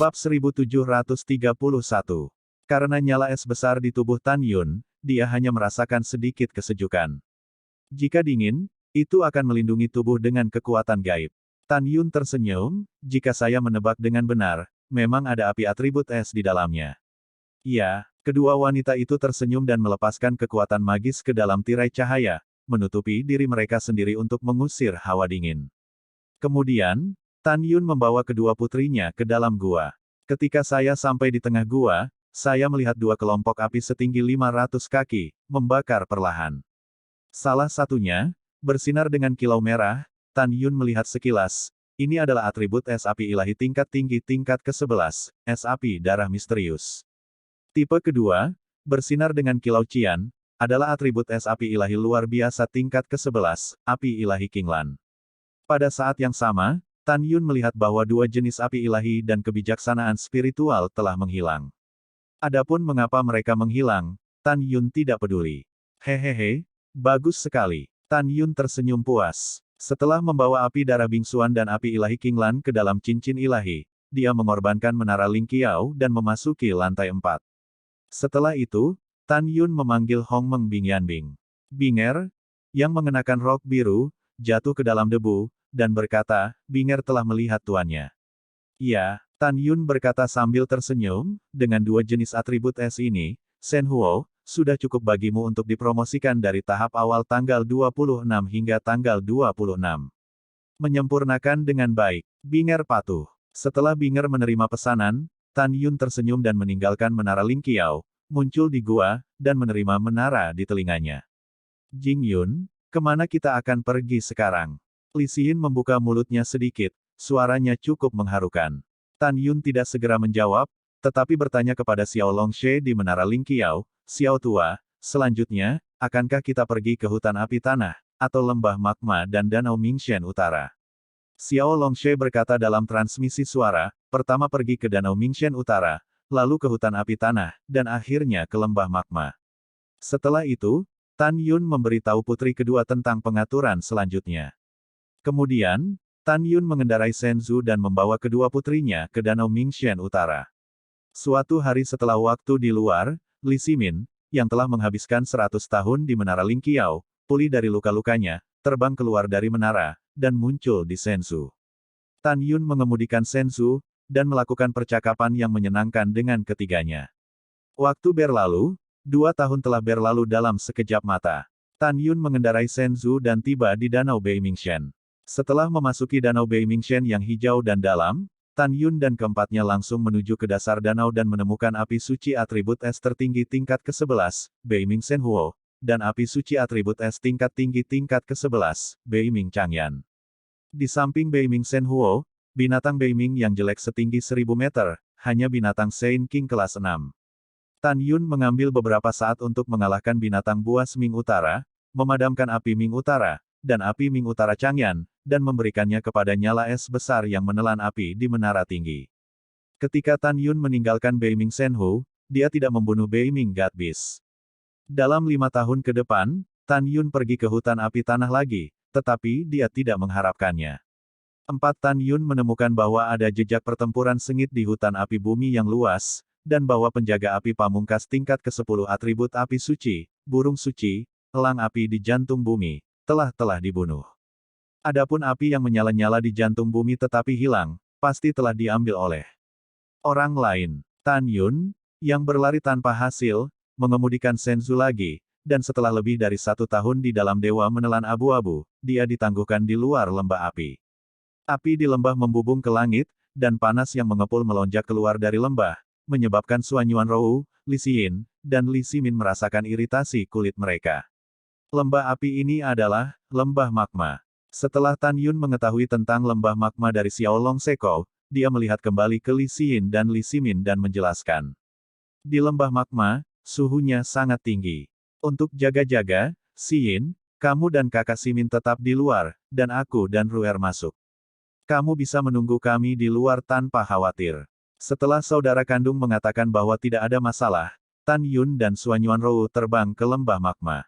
Bab 1731. Karena nyala es besar di tubuh Tan Yun, dia hanya merasakan sedikit kesejukan. Jika dingin, itu akan melindungi tubuh dengan kekuatan gaib. Tan Yun tersenyum, jika saya menebak dengan benar, memang ada api atribut es di dalamnya. Iya, kedua wanita itu tersenyum dan melepaskan kekuatan magis ke dalam tirai cahaya, menutupi diri mereka sendiri untuk mengusir hawa dingin. Kemudian, Tan Yun membawa kedua putrinya ke dalam gua. Ketika saya sampai di tengah gua, saya melihat dua kelompok api setinggi 500 kaki, membakar perlahan. Salah satunya, bersinar dengan kilau merah. Tan Yun melihat sekilas, ini adalah atribut es api ilahi tingkat tinggi tingkat ke-11, es api darah misterius. Tipe kedua, bersinar dengan kilau cian, adalah atribut es api ilahi luar biasa tingkat ke-11, api ilahi Qinglan. Pada saat yang sama, Tan Yun melihat bahwa dua jenis api ilahi dan kebijaksanaan spiritual telah menghilang. Adapun mengapa mereka menghilang, Tan Yun tidak peduli. Hehehe, bagus sekali. Tan Yun tersenyum puas. Setelah membawa api darah bingsuan dan api ilahi Qinglan ke dalam cincin ilahi, dia mengorbankan menara Ling Qiao dan memasuki lantai 4. Setelah itu, Tan Yun memanggil Hong Meng Bingyanbing. Binger, yang mengenakan rok biru, jatuh ke dalam debu, dan berkata, Binger telah melihat tuannya. Iya, Tan Yun berkata sambil tersenyum, dengan dua jenis atribut es ini, Shen Huo, sudah cukup bagimu untuk dipromosikan dari tahap awal tanggal 26 hingga tanggal 26. Menyempurnakan dengan baik. Binger patuh. Setelah Binger menerima pesanan, Tan Yun tersenyum dan meninggalkan menara Ling Qiao, muncul di gua, dan menerima menara di telinganya. Jing Yun, kemana kita akan pergi sekarang? Li Xin membuka mulutnya sedikit, suaranya cukup mengharukan. Tan Yun tidak segera menjawab, tetapi bertanya kepada Xiao Longshe di menara Ling Qiao, Xiao tua, selanjutnya, akankah kita pergi ke hutan api tanah, atau lembah magma dan danau Mingshen Utara? Xiao Longshe berkata dalam transmisi suara, pertama pergi ke danau Mingshen Utara, lalu ke hutan api tanah, dan akhirnya ke lembah magma. Setelah itu, Tan Yun memberitahu putri kedua tentang pengaturan selanjutnya. Kemudian, Tan Yun mengendarai Shenzhou dan membawa kedua putrinya ke danau Mingshen Utara. Suatu hari setelah waktu di luar, Li Ximin, yang telah menghabiskan 100 tahun di menara Ling Qiao, pulih dari luka-lukanya, terbang keluar dari menara, dan muncul di Shenzhou. Tan Yun mengemudikan Shenzhou, dan melakukan percakapan yang menyenangkan dengan ketiganya. Waktu berlalu, 2 tahun telah berlalu dalam sekejap mata. Tan Yun mengendarai Shenzhou dan tiba di danau Beimingshen. Setelah memasuki danau Beimingshen yang hijau dan dalam, Tan Yun dan keempatnya langsung menuju ke dasar danau dan menemukan api suci atribut es tertinggi tingkat ke-11, Beimingsen Huo, dan api suci atribut es tingkat tinggi tingkat ke-11, Beiming Changyan. Di samping Beimingsen Huo, binatang Beiming yang jelek setinggi 1000 meter, hanya binatang Sein King kelas 6. Tan Yun mengambil beberapa saat untuk mengalahkan binatang buas Ming Utara, memadamkan api Ming Utara, dan api Ming Utara Changyan, dan memberikannya kepada nyala es besar yang menelan api di menara tinggi. Ketika Tan Yun meninggalkan Beiming Shenhu, dia tidak membunuh Beiming God Beast. Dalam 5 tahun ke depan, Tan Yun pergi ke hutan api tanah lagi, tetapi dia tidak mengharapkannya. Tan Yun menemukan bahwa ada jejak pertempuran sengit di hutan api bumi yang luas, dan bahwa penjaga api pamungkas tingkat ke-10 atribut api suci, burung suci, elang api di jantung bumi, telah dibunuh. Adapun api yang menyala-nyala di jantung bumi tetapi hilang, pasti telah diambil oleh orang lain. Tan Yun, yang berlari tanpa hasil, mengemudikan Shenzhou lagi, dan setelah lebih dari 1 tahun di dalam dewa menelan abu-abu, dia ditangguhkan di luar lembah api. Api di lembah membubung ke langit, dan panas yang mengepul melonjak keluar dari lembah, menyebabkan Suan Yuanrou, Li Xin, dan Li Ximin merasakan iritasi kulit mereka. Lembah api ini adalah lembah magma. Setelah Tan Yun mengetahui tentang lembah magma dari Xiao Longseko, dia melihat kembali ke Li Xin dan Li Ximin dan menjelaskan. Di lembah magma, suhunya sangat tinggi. Untuk jaga-jaga, Xin, kamu dan kakak Ximin tetap di luar, dan aku dan Ruer masuk. Kamu bisa menunggu kami di luar tanpa khawatir. Setelah saudara kandung mengatakan bahwa tidak ada masalah, Tan Yun dan Suan Yuanrou terbang ke lembah magma.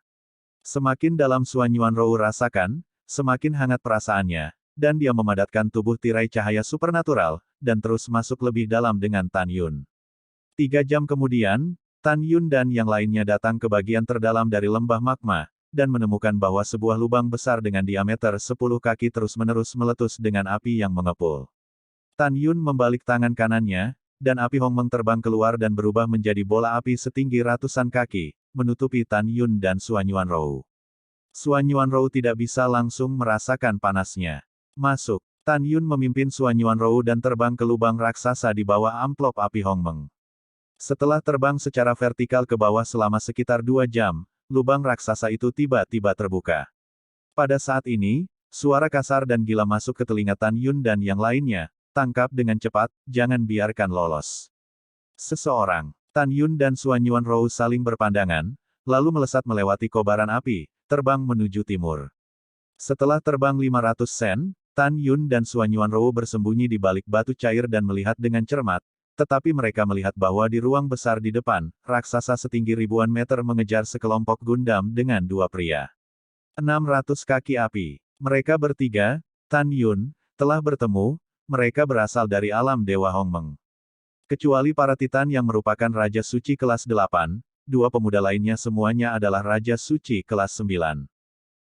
Semakin dalam Suan Yuanrou rasakan, semakin hangat perasaannya, dan dia memadatkan tubuh tirai cahaya supernatural, dan terus masuk lebih dalam dengan Tan Yun. 3 jam kemudian, Tan Yun dan yang lainnya datang ke bagian terdalam dari lembah magma, dan menemukan bahwa sebuah lubang besar dengan diameter 10 kaki terus-menerus meletus dengan api yang mengepul. Tan Yun membalik tangan kanannya, dan api Hongmeng terbang keluar dan berubah menjadi bola api setinggi ratusan kaki, menutupi Tan Yun dan Suan Yuanrou. Suan Yuanrou tidak bisa langsung merasakan panasnya. Masuk. Tan Yun memimpin Suan Yuanrou dan terbang ke lubang raksasa di bawah amplop api Hongmeng. Setelah terbang secara vertikal ke bawah selama sekitar 2 jam, lubang raksasa itu tiba-tiba terbuka. Pada saat ini, suara kasar dan gila masuk ke telinga Tan Yun dan yang lainnya. Tangkap dengan cepat, jangan biarkan lolos. Seseorang. Tan Yun dan Suan Yuanrou saling berpandangan, lalu melesat melewati kobaran api, terbang menuju timur. Setelah terbang 500 sen, Tan Yun dan Suan Yuanrou bersembunyi di balik batu cair dan melihat dengan cermat, tetapi mereka melihat bahwa di ruang besar di depan, raksasa setinggi ribuan meter mengejar sekelompok Gundam dengan 2 pria. 600 kaki api. Mereka bertiga, Tan Yun, telah bertemu, mereka berasal dari alam Dewa Hongmeng. Kecuali para Titan yang merupakan Raja Suci kelas 8, 2 pemuda lainnya semuanya adalah Raja Suci kelas 9.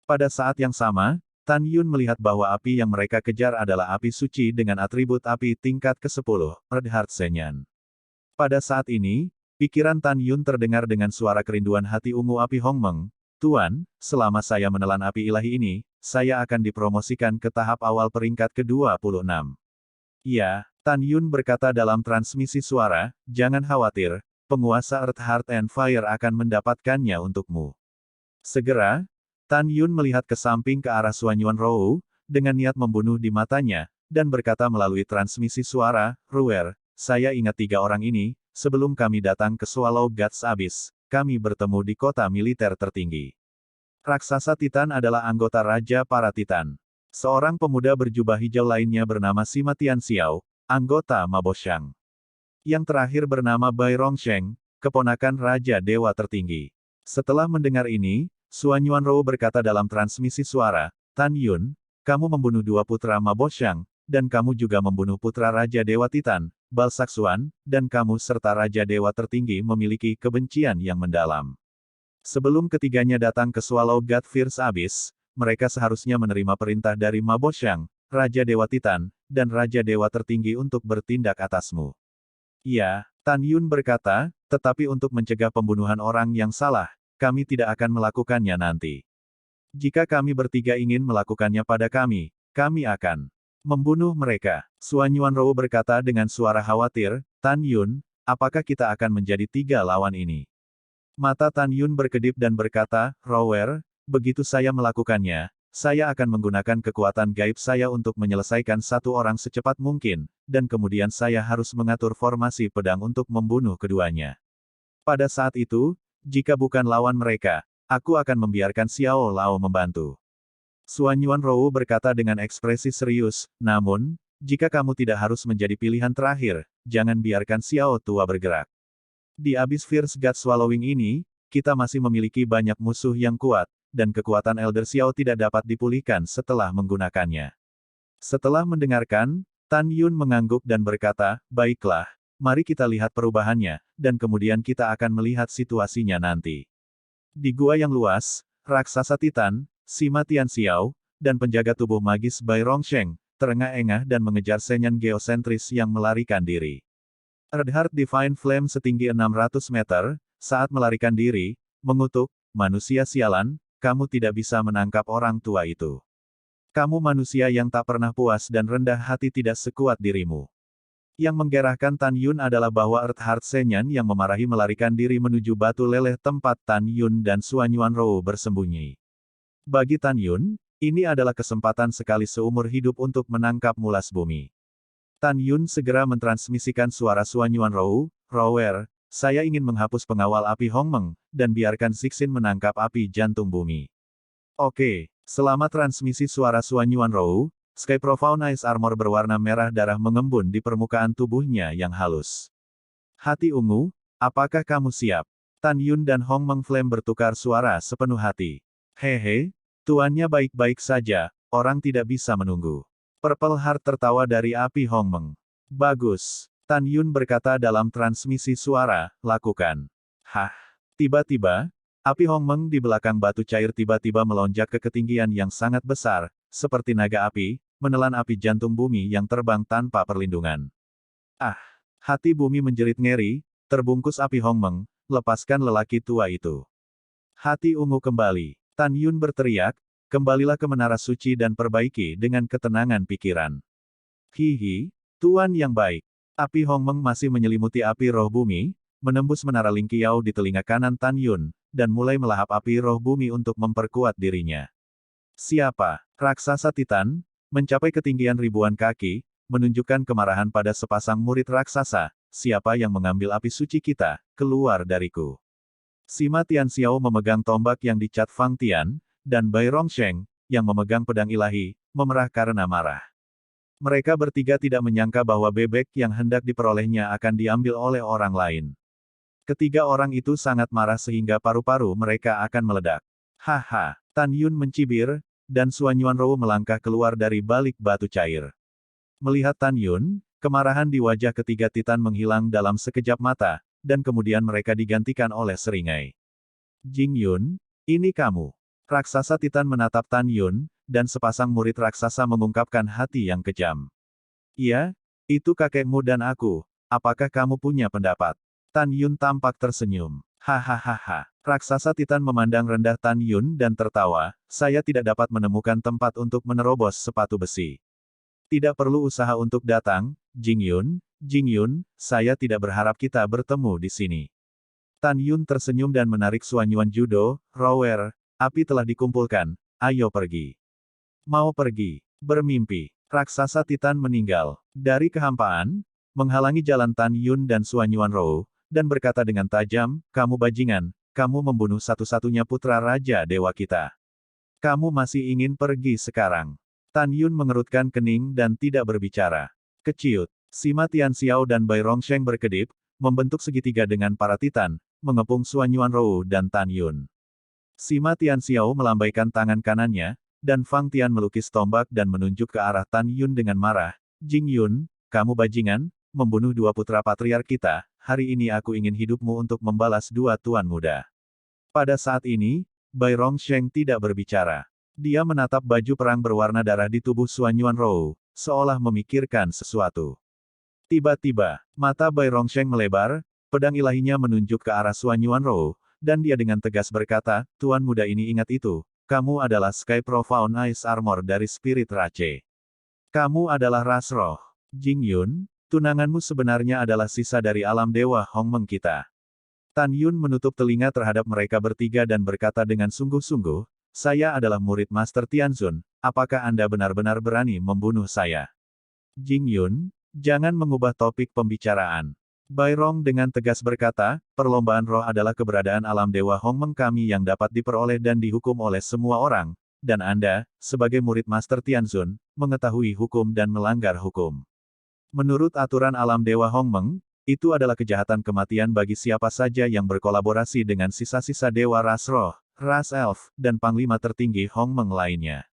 Pada saat yang sama, Tan Yun melihat bahwa api yang mereka kejar adalah api suci dengan atribut api tingkat ke-10, Red Heart Senyan. Pada saat ini, pikiran Tan Yun terdengar dengan suara kerinduan hati ungu api Hongmeng. Tuan, selama saya menelan api ilahi ini, saya akan dipromosikan ke tahap awal peringkat ke-26. Ya, Tan Yun berkata dalam transmisi suara, jangan khawatir, penguasa Earth Heart and Fire akan mendapatkannya untukmu. Segera, Tan Yun melihat ke samping ke arah Suan Yuanrou, dengan niat membunuh di matanya, dan berkata melalui transmisi suara, Ruer, saya ingat 3 orang ini, sebelum kami datang ke Swallow Guts Abyss, kami bertemu di kota militer tertinggi. Raksasa Titan adalah anggota Raja para Titan. Seorang pemuda berjubah hijau lainnya bernama Sima Tianxiao, anggota Maboshang. Yang terakhir bernama Bai Rongsheng, keponakan Raja Dewa Tertinggi. Setelah mendengar ini, Suan Yuanrou berkata dalam transmisi suara, Tan Yun, kamu membunuh 2 putra Maboshang, dan kamu juga membunuh putra Raja Dewa Titan, Balsaxuan, dan kamu serta Raja Dewa Tertinggi memiliki kebencian yang mendalam. Sebelum ketiganya datang ke Swallow God Fierce Abyss, mereka seharusnya menerima perintah dari Maboshang, Raja Dewa Titan, dan Raja Dewa Tertinggi untuk bertindak atasmu. Ya, Tan Yun berkata, tetapi untuk mencegah pembunuhan orang yang salah, kami tidak akan melakukannya nanti. Jika kami bertiga ingin melakukannya pada kami akan membunuh mereka. Suan Yuanrou berkata dengan suara khawatir, Tan Yun, apakah kita akan menjadi 3 lawan ini? Mata Tan Yun berkedip dan berkata, Rower, begitu saya melakukannya, saya akan menggunakan kekuatan gaib saya untuk menyelesaikan 1 orang secepat mungkin, dan kemudian saya harus mengatur formasi pedang untuk membunuh keduanya. Pada saat itu, jika bukan lawan mereka, aku akan membiarkan Xiao Lao membantu. Suan Yuanrou berkata dengan ekspresi serius, namun, jika kamu tidak harus menjadi pilihan terakhir, jangan biarkan Xiao tua bergerak. Di Abyss Fierce God Swallowing ini, kita masih memiliki banyak musuh yang kuat, dan kekuatan Elder Xiao tidak dapat dipulihkan setelah menggunakannya. Setelah mendengarkan, Tan Yun mengangguk dan berkata, baiklah, mari kita lihat perubahannya, dan kemudian kita akan melihat situasinya nanti. Di gua yang luas, raksasa Titan, Sima Tianxiao, dan penjaga tubuh magis Bai Rongsheng, terengah-engah dan mengejar Senyan geosentris yang melarikan diri. Earthheart Divine Flame setinggi 600 meter, saat melarikan diri, mengutuk, manusia sialan, kamu tidak bisa menangkap orang tua itu. Kamu manusia yang tak pernah puas dan rendah hati tidak sekuat dirimu. Yang menggerahkan Tan Yun adalah bahwa Earthheart Senyan yang memarahi melarikan diri menuju batu leleh tempat Tan Yun dan Suan Yuanrou bersembunyi. Bagi Tan Yun, ini adalah kesempatan sekali seumur hidup untuk menangkap mulas bumi. Tan Yun segera mentransmisikan suara Suan Yuanrou, Rower, saya ingin menghapus pengawal api Hongmeng, dan biarkan Zixin menangkap api jantung bumi. Oke, selama transmisi suara Suan Yuanrou, Sky Profound Ice Armor berwarna merah darah mengembun di permukaan tubuhnya yang halus. Hati ungu, apakah kamu siap? Tan Yun dan Hongmeng Flame bertukar suara sepenuh hati. Hehe, tuannya baik-baik saja, orang tidak bisa menunggu. Purple Heart tertawa dari api Hongmeng. Bagus. Tan Yun berkata dalam transmisi suara, lakukan. Hah. Tiba-tiba, api Hongmeng di belakang batu cair tiba-tiba melonjak ke ketinggian yang sangat besar, seperti naga api, menelan api jantung bumi yang terbang tanpa perlindungan. Ah! Hati bumi menjerit ngeri, terbungkus api Hongmeng, lepaskan lelaki tua itu. Hati ungu kembali. Tan Yun berteriak, kembalilah ke menara suci dan perbaiki dengan ketenangan pikiran. Hihi, Tuan yang baik. Api Hongmeng masih menyelimuti api roh bumi, menembus menara Lingqiao di telinga kanan Tan Yun, dan mulai melahap api roh bumi untuk memperkuat dirinya. Siapa? Raksasa Titan, mencapai ketinggian ribuan kaki, menunjukkan kemarahan pada sepasang murid raksasa, siapa yang mengambil api suci kita, keluar dariku. Sima Tianxiao memegang tombak yang dicat Fang Tian, dan Bai Rongsheng, yang memegang pedang ilahi, memerah karena marah. Mereka bertiga tidak menyangka bahwa bebek yang hendak diperolehnya akan diambil oleh orang lain. Ketiga orang itu sangat marah sehingga paru-paru mereka akan meledak. Haha, Tan Yun mencibir, dan Suan Yuanrou melangkah keluar dari balik batu cair. Melihat Tan Yun, kemarahan di wajah ketiga Titan menghilang dalam sekejap mata, dan kemudian mereka digantikan oleh seringai. Jing Yun, ini kamu. Raksasa Titan menatap Tan Yun, dan sepasang murid raksasa mengungkapkan hati yang kejam. Iya, itu kakekmu dan aku, apakah kamu punya pendapat? Tan Yun tampak tersenyum. Hahaha. Raksasa Titan memandang rendah Tan Yun dan tertawa, saya tidak dapat menemukan tempat untuk menerobos sepatu besi. Tidak perlu usaha untuk datang, Jing Yun, saya tidak berharap kita bertemu di sini. Tan Yun tersenyum dan menarik Suan Yuan Judo, Rower, api telah dikumpulkan, ayo pergi. Mau pergi, bermimpi, raksasa Titan meninggal, dari kehampaan, menghalangi jalan Tan Yun dan Suan Yuanrou, dan berkata dengan tajam, kamu bajingan, kamu membunuh satu-satunya putra Raja Dewa kita. Kamu masih ingin pergi sekarang. Tan Yun mengerutkan kening dan tidak berbicara. Keciut, Sima Tianxiao dan Bai Rongsheng berkedip, membentuk segitiga dengan para Titan, mengepung Suan Yuanrou dan Tan Yun. Sima Tianxiao melambaikan tangan kanannya, dan Fang Tian melukis tombak dan menunjuk ke arah Tan Yun dengan marah. Jing Yun, kamu bajingan, membunuh dua putra patriark kita, hari ini aku ingin hidupmu untuk membalas dua tuan muda. Pada saat ini, Bai Rongsheng tidak berbicara. Dia menatap baju perang berwarna darah di tubuh Suan Yuanrou, seolah memikirkan sesuatu. Tiba-tiba, mata Bai Rongsheng melebar, pedang ilahinya menunjuk ke arah Suan Yuanrou, dan dia dengan tegas berkata, Tuan muda ini ingat itu, kamu adalah Sky Profound Ice Armor dari Spirit Rache. Kamu adalah ras roh. Jing Yun, tunanganmu sebenarnya adalah sisa dari alam dewa Hongmeng kita. Tan Yun menutup telinga terhadap mereka bertiga dan berkata dengan sungguh-sungguh, saya adalah murid Master Tianzun, apakah Anda benar-benar berani membunuh saya? Jing Yun, jangan mengubah topik pembicaraan. Bai Rong dengan tegas berkata, perlombaan roh adalah keberadaan alam dewa Hongmeng kami yang dapat diperoleh dan dihukum oleh semua orang, dan Anda, sebagai murid Master Tianzun, mengetahui hukum dan melanggar hukum. Menurut aturan alam dewa Hongmeng, itu adalah kejahatan kematian bagi siapa saja yang berkolaborasi dengan sisa-sisa dewa ras roh, ras elf, dan panglima tertinggi Hongmeng lainnya.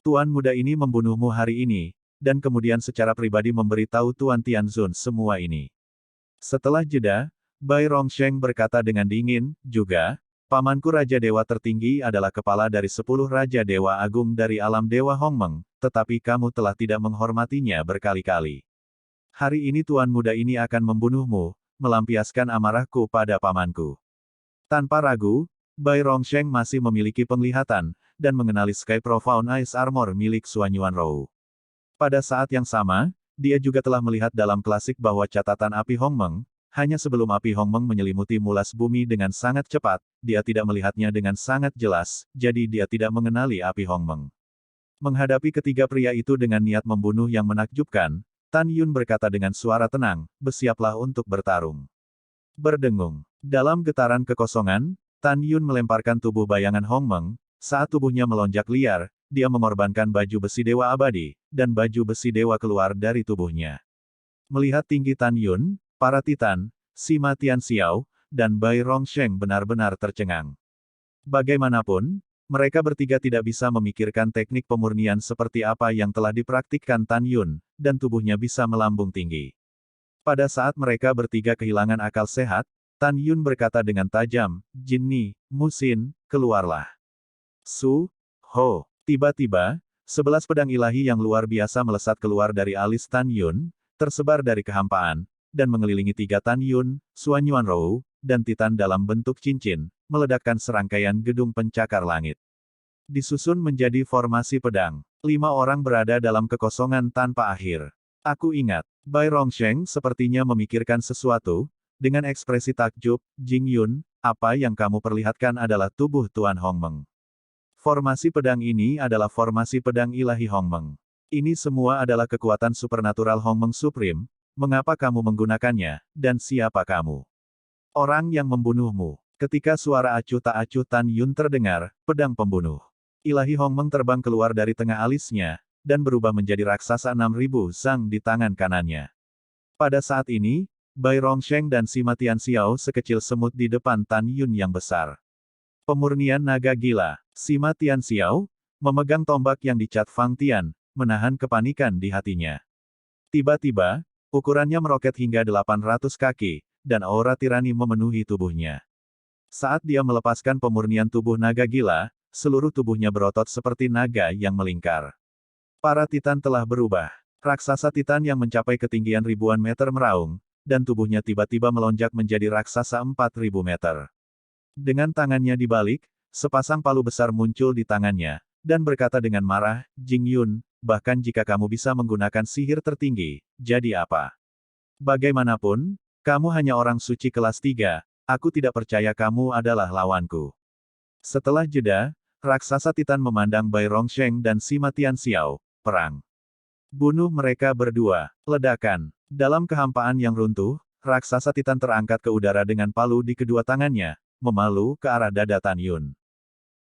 Tuan muda ini membunuhmu hari ini, dan kemudian secara pribadi memberitahu Tuan Tianzun semua ini. Setelah jeda, Bai Rongsheng berkata dengan dingin, juga, pamanku Raja Dewa tertinggi adalah kepala dari 10 Raja Dewa Agung dari alam Dewa Hongmeng, tetapi kamu telah tidak menghormatinya berkali-kali. Hari ini tuan muda ini akan membunuhmu, melampiaskan amarahku pada pamanku. Tanpa ragu, Bai Rongsheng masih memiliki penglihatan, dan mengenali Sky Profound Ice Armor milik Suan Yuanrou. Pada saat yang sama, dia juga telah melihat dalam klasik bahwa catatan api Hongmeng, hanya sebelum api Hongmeng menyelimuti mulas bumi dengan sangat cepat, dia tidak melihatnya dengan sangat jelas, jadi dia tidak mengenali api Hongmeng. Menghadapi ketiga pria itu dengan niat membunuh yang menakjubkan, Tan Yun berkata dengan suara tenang, bersiaplah untuk bertarung. Berdengung. Dalam getaran kekosongan, Tan Yun melemparkan tubuh bayangan Hongmeng, saat tubuhnya melonjak liar, dia mengorbankan baju besi dewa abadi, dan baju besi dewa keluar dari tubuhnya. Melihat tinggi Tan Yun, para Titan, Sima Tianxiao, dan Bai Rongsheng benar-benar tercengang. Bagaimanapun, Mereka bertiga tidak bisa memikirkan teknik pemurnian seperti apa yang telah dipraktikkan Tan Yun, dan tubuhnya bisa melambung tinggi. Pada saat mereka bertiga kehilangan akal sehat, Tan Yun berkata dengan tajam, "Jinni, Musin, keluarlah." Su, Ho. Tiba-tiba, 11 pedang ilahi yang luar biasa melesat keluar dari alis Tan Yun, tersebar dari kehampaan, dan mengelilingi tiga Tan Yun, Suan Yuan Rou, dan Titan dalam bentuk cincin, meledakkan serangkaian gedung pencakar langit. Disusun menjadi formasi pedang. 5 orang berada dalam kekosongan tanpa akhir. Aku ingat, Bai Rongsheng sepertinya memikirkan sesuatu, dengan ekspresi takjub, Jing Yun, apa yang kamu perlihatkan adalah tubuh Tuan Hongmeng. Formasi pedang ini adalah formasi pedang ilahi Hongmeng. Ini semua adalah kekuatan supernatural Hongmeng Supreme, mengapa kamu menggunakannya, dan siapa kamu? Orang yang membunuhmu. Ketika suara acuh tak acuh Tan Yun terdengar, pedang pembunuh ilahi Hongmeng terbang keluar dari tengah alisnya, dan berubah menjadi raksasa 6.000 zang di tangan kanannya. Pada saat ini, Bai Rongsheng dan Sima Tianxiao sekecil semut di depan Tan Yun yang besar. Pemurnian naga gila. Sima Tianxiao memegang tombak yang dicat Fang Tian, menahan kepanikan di hatinya. Tiba-tiba, ukurannya meroket hingga 800 kaki, dan aura tirani memenuhi tubuhnya. Saat dia melepaskan pemurnian tubuh naga gila, seluruh tubuhnya berotot seperti naga yang melingkar. Para Titan telah berubah. Raksasa Titan yang mencapai ketinggian ribuan meter meraung, dan tubuhnya tiba-tiba melonjak menjadi raksasa 4.000 meter. Dengan tangannya dibalik, sepasang palu besar muncul di tangannya, dan berkata dengan marah, "Jing Yun, bahkan jika kamu bisa menggunakan sihir tertinggi, jadi apa? Bagaimanapun, kamu hanya orang suci kelas 3, aku tidak percaya kamu adalah lawanku." Setelah jeda, raksasa Titan memandang Bai Rongsheng dan Sima Tianxiao, perang. Bunuh mereka berdua. Ledakan. Dalam kehampaan yang runtuh, raksasa Titan terangkat ke udara dengan palu di kedua tangannya, memalu ke arah dada Tan Yun.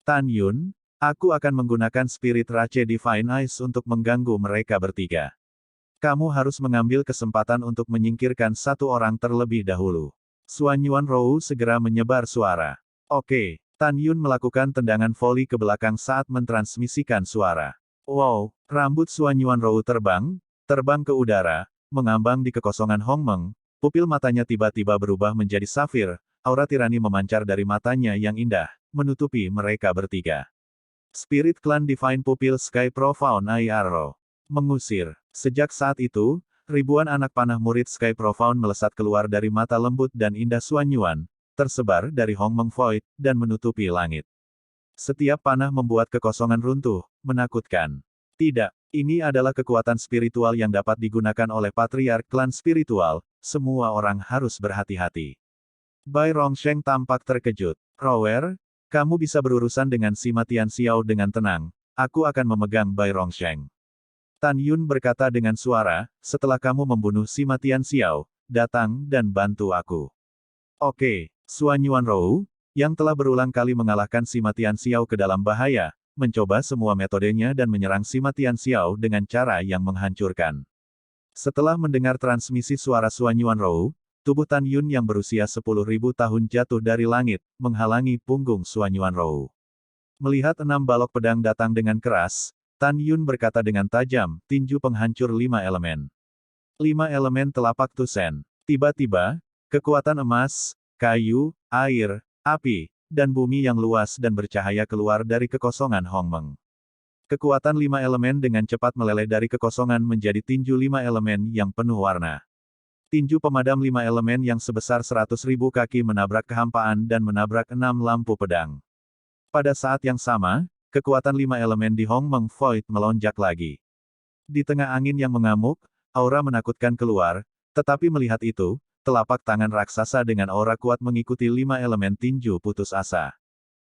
"Tan Yun, aku akan menggunakan Spirit Rache Divine Eyes untuk mengganggu mereka bertiga. Kamu harus mengambil kesempatan untuk menyingkirkan satu orang terlebih dahulu." Suan Yuan Rou segera menyebar suara. "Oke." Tan Yun melakukan tendangan voli ke belakang saat mentransmisikan suara. Wow, rambut Suan Yuan Rou terbang ke udara, mengambang di kekosongan Hongmeng, pupil matanya tiba-tiba berubah menjadi safir. Aura tirani memancar dari matanya yang indah, menutupi mereka bertiga. Spirit Clan Divine Pupil Sky Profound Eye Arrow. Mengusir. Sejak saat itu, ribuan anak panah murid Sky Profound melesat keluar dari mata lembut dan indah Suan Yuan, tersebar dari Hongmeng Void, dan menutupi langit. Setiap panah membuat kekosongan runtuh, menakutkan. Tidak, ini adalah kekuatan spiritual yang dapat digunakan oleh Patriark Klan Spiritual, semua orang harus berhati-hati. Bai Rongsheng tampak terkejut. "Rower, kamu bisa berurusan dengan Sima Tianxiao dengan tenang, aku akan memegang Bai Rongsheng." Tan Yun berkata dengan suara, "Setelah kamu membunuh Sima Tianxiao, datang dan bantu aku." Oke, Suan Yuan Rou, yang telah berulang kali mengalahkan Sima Tianxiao ke dalam bahaya, mencoba semua metodenya dan menyerang Sima Tianxiao dengan cara yang menghancurkan. Setelah mendengar transmisi suara Suan Yuan Rou, tubuh Tan Yun yang berusia 10.000 tahun jatuh dari langit, menghalangi punggung Suan Yuan Rou. Melihat 6 balok pedang datang dengan keras, Tan Yun berkata dengan tajam, "Tinju penghancur 5 elemen." 5 elemen telapak Tusen. Tiba-tiba, kekuatan emas, kayu, air, api, dan bumi yang luas dan bercahaya keluar dari kekosongan Hongmeng. Kekuatan 5 elemen dengan cepat meleleh dari kekosongan menjadi tinju 5 elemen yang penuh warna. Tinju pemadam 5 elemen yang sebesar 100.000 kaki menabrak kehampaan dan menabrak 6 lampu pedang. Pada saat yang sama, kekuatan 5 elemen di Hongmeng Void melonjak lagi. Di tengah angin yang mengamuk, aura menakutkan keluar, tetapi melihat itu, telapak tangan raksasa dengan aura kuat mengikuti 5 elemen tinju putus asa.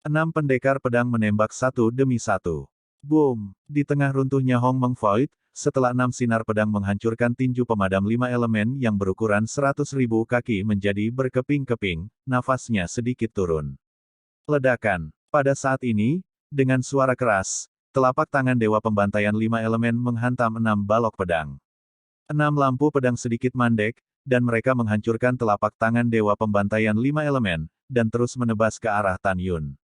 6 pendekar pedang menembak satu demi satu. Boom! Di tengah runtuhnya Hongmeng Void, setelah 6 sinar pedang menghancurkan tinju pemadam 5 elemen yang berukuran 100.000 kaki menjadi berkeping-keping, nafasnya sedikit turun. Ledakan. Pada saat ini, dengan suara keras, telapak tangan Dewa Pembantaian 5 elemen menghantam 6 balok pedang. 6 lampu pedang sedikit mandek, dan mereka menghancurkan telapak tangan Dewa Pembantaian 5 elemen, dan terus menebas ke arah Tan Yun.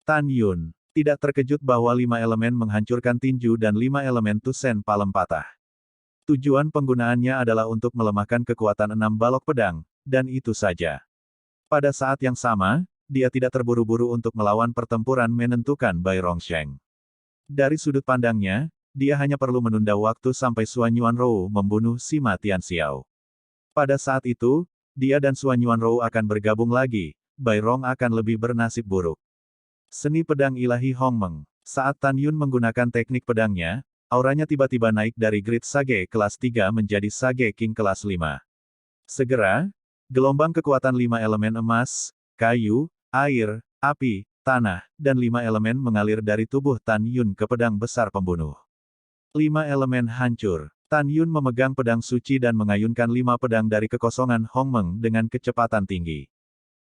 Tan Yun. Tidak terkejut bahwa 5 elemen menghancurkan tinju dan 5 elemen Tusen Palem patah. Tujuan penggunaannya adalah untuk melemahkan kekuatan 6 balok pedang, dan itu saja. Pada saat yang sama, dia tidak terburu-buru untuk melawan pertempuran menentukan Bai Rongsheng. Dari sudut pandangnya, dia hanya perlu menunda waktu sampai Suan Yuanrou membunuh Sima Tianxiao. Pada saat itu, dia dan Suan Yuanrou akan bergabung lagi, Bai Rong akan lebih bernasib buruk. Seni pedang ilahi Hongmeng. Saat Tan Yun menggunakan teknik pedangnya, auranya tiba-tiba naik dari Great Sage kelas 3 menjadi Sage King kelas 5. Segera, gelombang kekuatan 5 elemen emas, kayu, air, api, tanah, dan 5 elemen mengalir dari tubuh Tan Yun ke pedang besar pembunuh. 5 elemen hancur. Tan Yun memegang pedang suci dan mengayunkan 5 pedang dari kekosongan Hongmeng dengan kecepatan tinggi.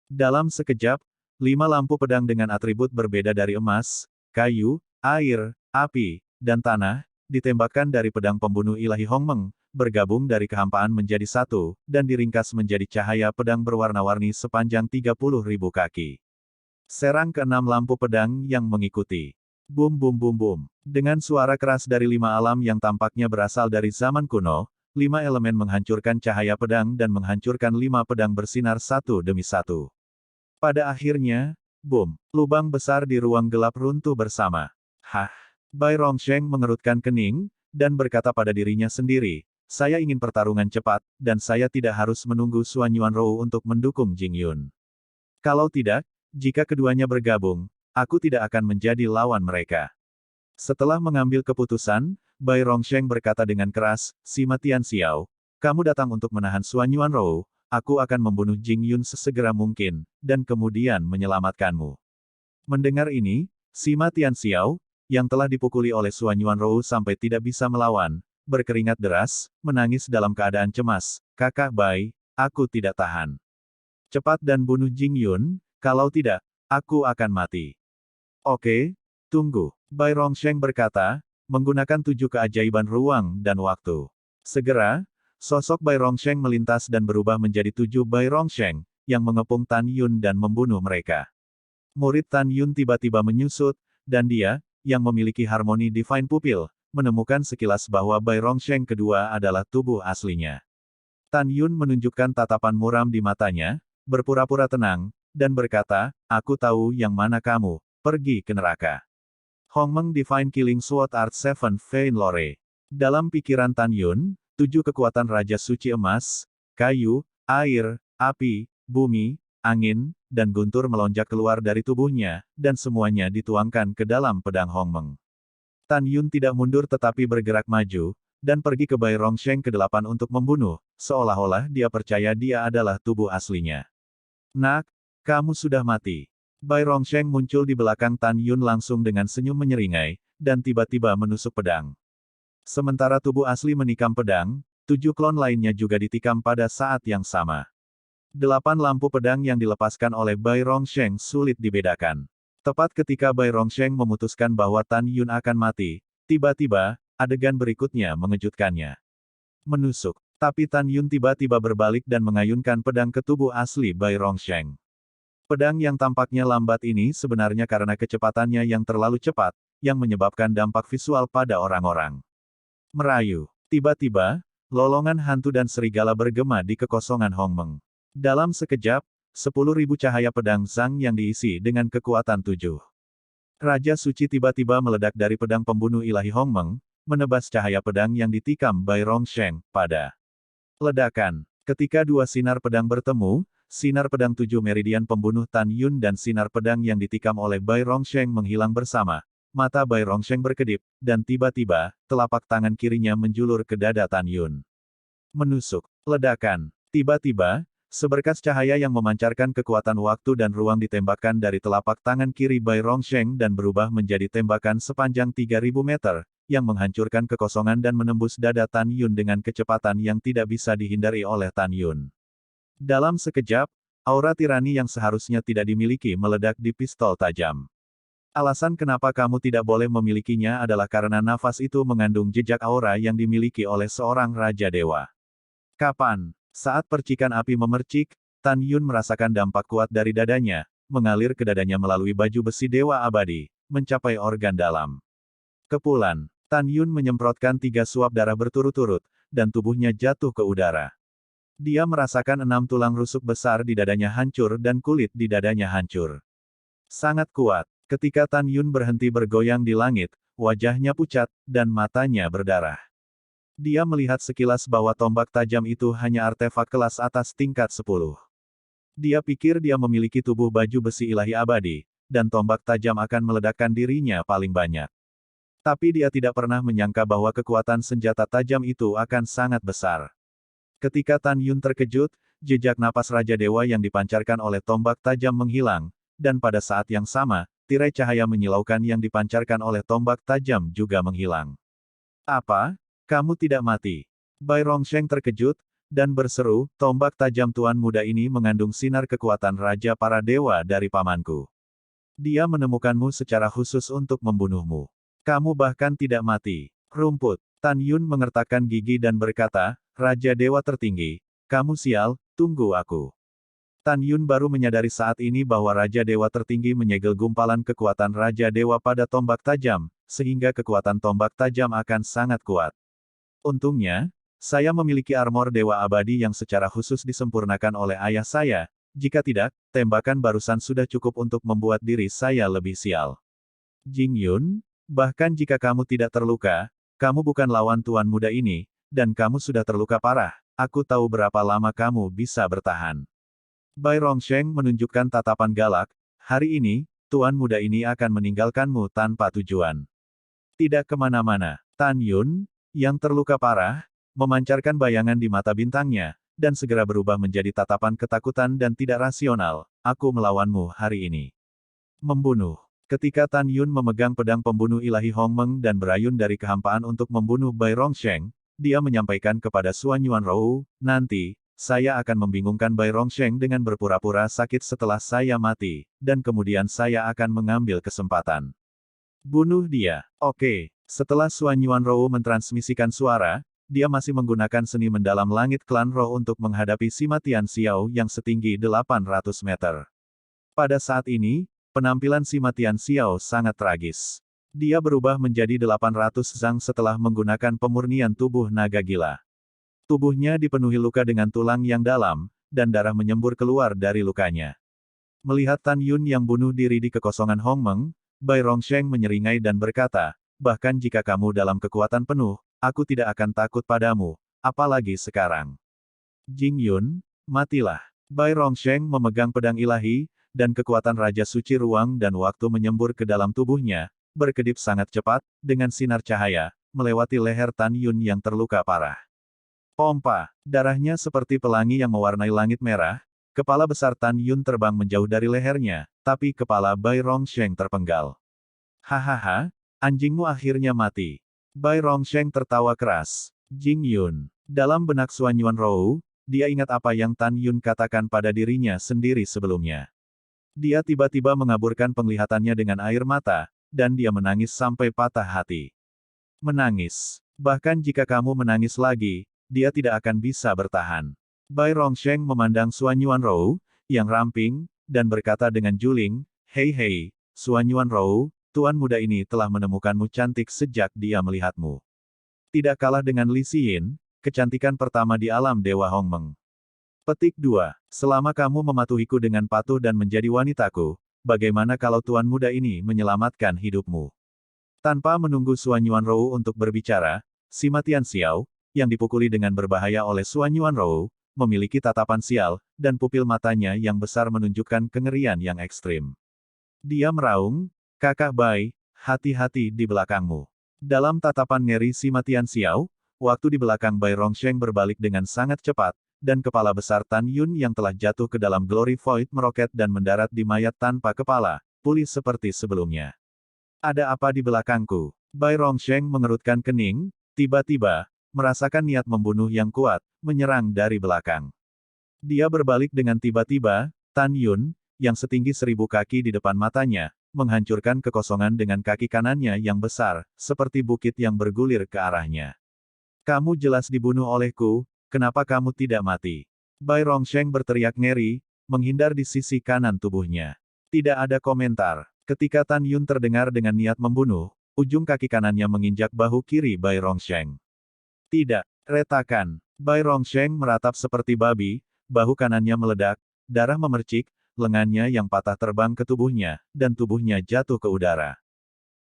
Dalam sekejap, 5 lampu pedang dengan atribut berbeda dari emas, kayu, air, api, dan tanah, ditembakkan dari pedang pembunuh ilahi Hongmeng, bergabung dari kehampaan menjadi satu, dan diringkas menjadi cahaya pedang berwarna-warni sepanjang 30.000 kaki. Serang ke-6 lampu pedang yang mengikuti. Bum bum bum bum. Dengan suara keras dari 5 alam yang tampaknya berasal dari zaman kuno, 5 elemen menghancurkan cahaya pedang dan menghancurkan 5 pedang bersinar satu demi satu. Pada akhirnya, bum, lubang besar di ruang gelap runtuh bersama. Hah? Bai Rongsheng mengerutkan kening, dan berkata pada dirinya sendiri, saya ingin pertarungan cepat, dan saya tidak harus menunggu Suan Yuanrou untuk mendukung Jing Yun. Kalau tidak, jika keduanya bergabung, aku tidak akan menjadi lawan mereka. Setelah mengambil keputusan, Bai Rongsheng berkata dengan keras, Sima Tianxiao, kamu datang untuk menahan Suan Yuanrou, aku akan membunuh Jing Yun sesegera mungkin, dan kemudian menyelamatkanmu. Mendengar ini, Sima Tianxiao, yang telah dipukuli oleh Suan Yuanrou sampai tidak bisa melawan, berkeringat deras, menangis dalam keadaan cemas, Kakak Bai, aku tidak tahan. Cepat dan bunuh Jing Yun, kalau tidak, aku akan mati. Oke, tunggu. Bai Rongsheng berkata, menggunakan 7 keajaiban ruang dan waktu. Segera, sosok Bai Rongsheng melintas dan berubah menjadi 7 Bai Rongsheng, yang mengepung Tan Yun dan membunuh mereka. Murid Tan Yun tiba-tiba menyusut, dan dia, yang memiliki harmoni Divine Pupil, menemukan sekilas bahwa Bai Rongsheng kedua adalah tubuh aslinya. Tan Yun menunjukkan tatapan muram di matanya, berpura-pura tenang, dan berkata, aku tahu yang mana kamu, pergi ke neraka. Hongmeng Divine Killing Sword Art 7 Fein Lore. Dalam pikiran Tan Yun, 7 kekuatan Raja Suci Emas, kayu, air, api, bumi, angin, dan guntur melonjak keluar dari tubuhnya, dan semuanya dituangkan ke dalam pedang Hongmeng. Tan Yun tidak mundur tetapi bergerak maju, dan pergi ke Bai Rongsheng ke-8 untuk membunuh, seolah-olah dia percaya dia adalah tubuh aslinya. Nak, kamu sudah mati. Bai Rongsheng muncul di belakang Tan Yun langsung dengan senyum menyeringai, dan tiba-tiba menusuk pedang. Sementara tubuh asli menikam pedang, 7 klon lainnya juga ditikam pada saat yang sama. 8 lampu pedang yang dilepaskan oleh Bai Rongsheng sulit dibedakan. Tepat ketika Bai Rongsheng memutuskan bahwa Tan Yun akan mati, tiba-tiba, adegan berikutnya mengejutkannya. Menusuk. Tapi Tan Yun tiba-tiba berbalik dan mengayunkan pedang ke tubuh asli Bai Rongsheng. Pedang yang tampaknya lambat ini sebenarnya karena kecepatannya yang terlalu cepat, yang menyebabkan dampak visual pada orang-orang. Merayu. Tiba-tiba, lolongan hantu dan serigala bergema di kekosongan Hongmeng. Dalam sekejap, 10.000 cahaya pedang Zhang yang diisi dengan kekuatan 7. Raja Suci tiba-tiba meledak dari pedang pembunuh ilahi Hongmeng, menebas cahaya pedang yang ditikam Bai Rongsheng, pada ledakan. Ketika dua sinar pedang bertemu, sinar pedang 7 meridian pembunuh Tan Yun dan sinar pedang yang ditikam oleh Bai Rongsheng menghilang bersama. Mata Bai Rongsheng berkedip, dan tiba-tiba, telapak tangan kirinya menjulur ke dada Tan Yun. Menusuk. Ledakan. Tiba-tiba, seberkas cahaya yang memancarkan kekuatan waktu dan ruang ditembakkan dari telapak tangan kiri Bai Rongsheng dan berubah menjadi tembakan sepanjang 3.000 meter, yang menghancurkan kekosongan dan menembus dada Tan Yun dengan kecepatan yang tidak bisa dihindari oleh Tan Yun. Dalam sekejap, aura tirani yang seharusnya tidak dimiliki meledak di pistol tajam. Alasan kenapa kamu tidak boleh memilikinya adalah karena nafas itu mengandung jejak aura yang dimiliki oleh seorang Raja Dewa. Kapan? Saat percikan api memercik, Tan Yun merasakan dampak kuat dari dadanya, mengalir ke dadanya melalui baju besi Dewa Abadi, mencapai organ dalam. Kepulan, Tan Yun menyemprotkan 3 suap darah berturut-turut, dan tubuhnya jatuh ke udara. Dia merasakan 6 tulang rusuk besar di dadanya hancur dan kulit di dadanya hancur. Sangat kuat. Ketika Tan Yun berhenti bergoyang di langit, wajahnya pucat, dan matanya berdarah. Dia melihat sekilas bahwa tombak tajam itu hanya artefak kelas atas tingkat 10. Dia pikir dia memiliki tubuh baju besi ilahi abadi, dan tombak tajam akan meledakkan dirinya paling banyak. Tapi dia tidak pernah menyangka bahwa kekuatan senjata tajam itu akan sangat besar. Ketika Tan Yun terkejut, jejak napas Raja Dewa yang dipancarkan oleh tombak tajam menghilang, dan pada saat yang sama, tirai cahaya menyilaukan yang dipancarkan oleh tombak tajam juga menghilang. Apa? Kamu tidak mati. Bai Rongsheng terkejut, dan berseru, tombak tajam tuan muda ini mengandung sinar kekuatan Raja para Dewa dari pamanku. Dia menemukanmu secara khusus untuk membunuhmu. Kamu bahkan tidak mati. Rumput. Tan Yun mengertakkan gigi dan berkata, Raja Dewa tertinggi, kamu sial, tunggu aku. Tan Yun baru menyadari saat ini bahwa Raja Dewa tertinggi menyegel gumpalan kekuatan Raja Dewa pada tombak tajam, sehingga kekuatan tombak tajam akan sangat kuat. Untungnya, saya memiliki armor Dewa Abadi yang secara khusus disempurnakan oleh ayah saya, jika tidak, tembakan barusan sudah cukup untuk membuat diri saya lebih sial. Jing Yun, bahkan jika kamu tidak terluka, kamu bukan lawan tuan muda ini, dan kamu sudah terluka parah, aku tahu berapa lama kamu bisa bertahan. Bai Rongsheng menunjukkan tatapan galak, hari ini, tuan muda ini akan meninggalkanmu tanpa tujuan. Tidak kemana-mana. Tan Yun, yang terluka parah, memancarkan bayangan di mata bintangnya, dan segera berubah menjadi tatapan ketakutan dan tidak rasional, aku melawanmu hari ini. Membunuh. Ketika Tan Yun memegang pedang pembunuh ilahi Hongmeng dan berayun dari kehampaan untuk membunuh Bai Rongsheng, dia menyampaikan kepada Suan Yuanrou, nanti, saya akan membingungkan Bai Rongsheng dengan berpura-pura sakit setelah saya mati, dan kemudian saya akan mengambil kesempatan. Bunuh dia. Oke. Setelah Suan Yuanrou mentransmisikan suara, dia masih menggunakan seni mendalam langit klan roh untuk menghadapi Sima Tian Xiao yang setinggi 800 meter. Pada saat ini, penampilan Sima Tian Xiao sangat tragis. Dia berubah menjadi 800 zang setelah menggunakan pemurnian tubuh naga gila. Tubuhnya dipenuhi luka dengan tulang yang dalam, dan darah menyembur keluar dari lukanya. Melihat Tan Yun yang bunuh diri di kekosongan Hongmeng, Bai Rongsheng menyeringai dan berkata, bahkan jika kamu dalam kekuatan penuh, aku tidak akan takut padamu, apalagi sekarang. Jing Yun, matilah. Bai Rongsheng memegang pedang ilahi, dan kekuatan Raja Suci Ruang dan Waktu menyembur ke dalam tubuhnya, berkedip sangat cepat, dengan sinar cahaya, melewati leher Tan Yun yang terluka parah. Pompa, darahnya seperti pelangi yang mewarnai langit merah, kepala besar Tan Yun terbang menjauh dari lehernya, tapi kepala Bai Rongsheng terpenggal. Hahaha, anjingmu akhirnya mati. Bai Rongsheng tertawa keras. Jing Yun. Dalam benak Suan Yuanrou, dia ingat apa yang Tan Yun katakan pada dirinya sendiri sebelumnya. Dia tiba-tiba mengaburkan penglihatannya dengan air mata, dan dia menangis sampai patah hati. Menangis. Bahkan jika kamu menangis lagi, dia tidak akan bisa bertahan. Bai Rongsheng memandang Suan Yuanrou, yang ramping, dan berkata dengan juling, hei hei, Suan Yuanrou, tuan muda ini telah menemukanmu cantik sejak dia melihatmu. Tidak kalah dengan Li Xiyin, kecantikan pertama di alam Dewa Hongmeng. Petik 2. Selama kamu mematuhiku dengan patuh dan menjadi wanitaku, bagaimana kalau tuan muda ini menyelamatkan hidupmu? Tanpa menunggu Suan Yuanrou untuk berbicara, Sima Tian Xiao, yang dipukuli dengan berbahaya oleh Suan Yuanrou, memiliki tatapan sial, dan pupil matanya yang besar menunjukkan kengerian yang ekstrim. Dia meraung, Kakak Bai, hati-hati di belakangmu. Dalam tatapan ngeri Sima Tian Xiao, waktu di belakang Bai Rongsheng berbalik dengan sangat cepat, dan kepala besar Tan Yun yang telah jatuh ke dalam Glory Void meroket dan mendarat di mayat tanpa kepala, pulih seperti sebelumnya. Ada apa di belakangku? Bai Rongsheng mengerutkan kening, tiba-tiba, merasakan niat membunuh yang kuat, menyerang dari belakang. Dia berbalik dengan tiba-tiba, Tan Yun, yang setinggi 1000 kaki di depan matanya, menghancurkan kekosongan dengan kaki kanannya yang besar, seperti bukit yang bergulir ke arahnya. Kamu jelas dibunuh olehku, kenapa kamu tidak mati? Bai Rongsheng berteriak ngeri, menghindar di sisi kanan tubuhnya. Tidak ada komentar. Ketika Tan Yun terdengar dengan niat membunuh, ujung kaki kanannya menginjak bahu kiri Bai Rongsheng. Tidak, retakan. Bai Rongsheng meratap seperti babi, bahu kanannya meledak, darah memercik, lengannya yang patah terbang ke tubuhnya, dan tubuhnya jatuh ke udara.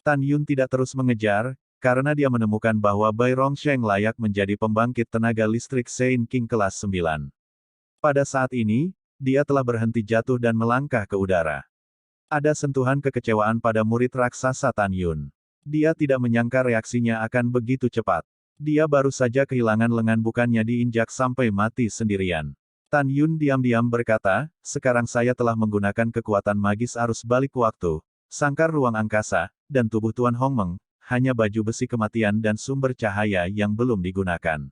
Tan Yun tidak terus mengejar, karena dia menemukan bahwa Bai Rongsheng layak menjadi pembangkit tenaga listrik Sein King kelas 9. Pada saat ini, dia telah berhenti jatuh dan melangkah ke udara. Ada sentuhan kekecewaan pada murid raksasa Tan Yun. Dia tidak menyangka reaksinya akan begitu cepat. Dia baru saja kehilangan lengan bukannya diinjak sampai mati sendirian. Tan Yun diam-diam berkata, sekarang saya telah menggunakan kekuatan magis arus balik waktu, sangkar ruang angkasa, dan tubuh Tuan Hongmeng, hanya baju besi kematian dan sumber cahaya yang belum digunakan.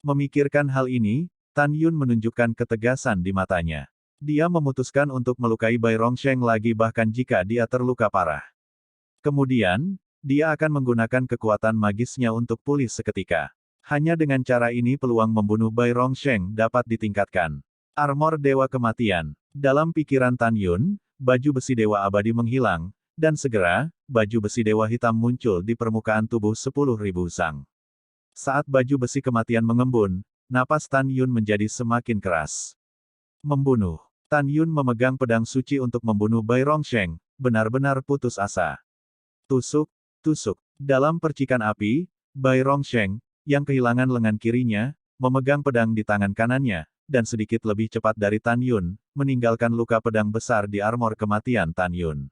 Memikirkan hal ini, Tan Yun menunjukkan ketegasan di matanya. Dia memutuskan untuk melukai Bai Rongsheng lagi bahkan jika dia terluka parah. Kemudian, dia akan menggunakan kekuatan magisnya untuk pulih seketika. Hanya dengan cara ini peluang membunuh Bai Rongsheng dapat ditingkatkan. Armor Dewa Kematian. Dalam pikiran Tan Yun, baju besi Dewa Abadi menghilang, dan segera, baju besi Dewa Hitam muncul di permukaan tubuh 10.000 sang. Saat baju besi kematian mengembun, napas Tan Yun menjadi semakin keras. Membunuh. Tan Yun memegang pedang suci untuk membunuh Bai Rongsheng, benar-benar putus asa. Tusuk, tusuk. Dalam percikan api, Bai Rongsheng, yang kehilangan lengan kirinya, memegang pedang di tangan kanannya, dan sedikit lebih cepat dari Tan Yun, meninggalkan luka pedang besar di armor kematian Tan Yun.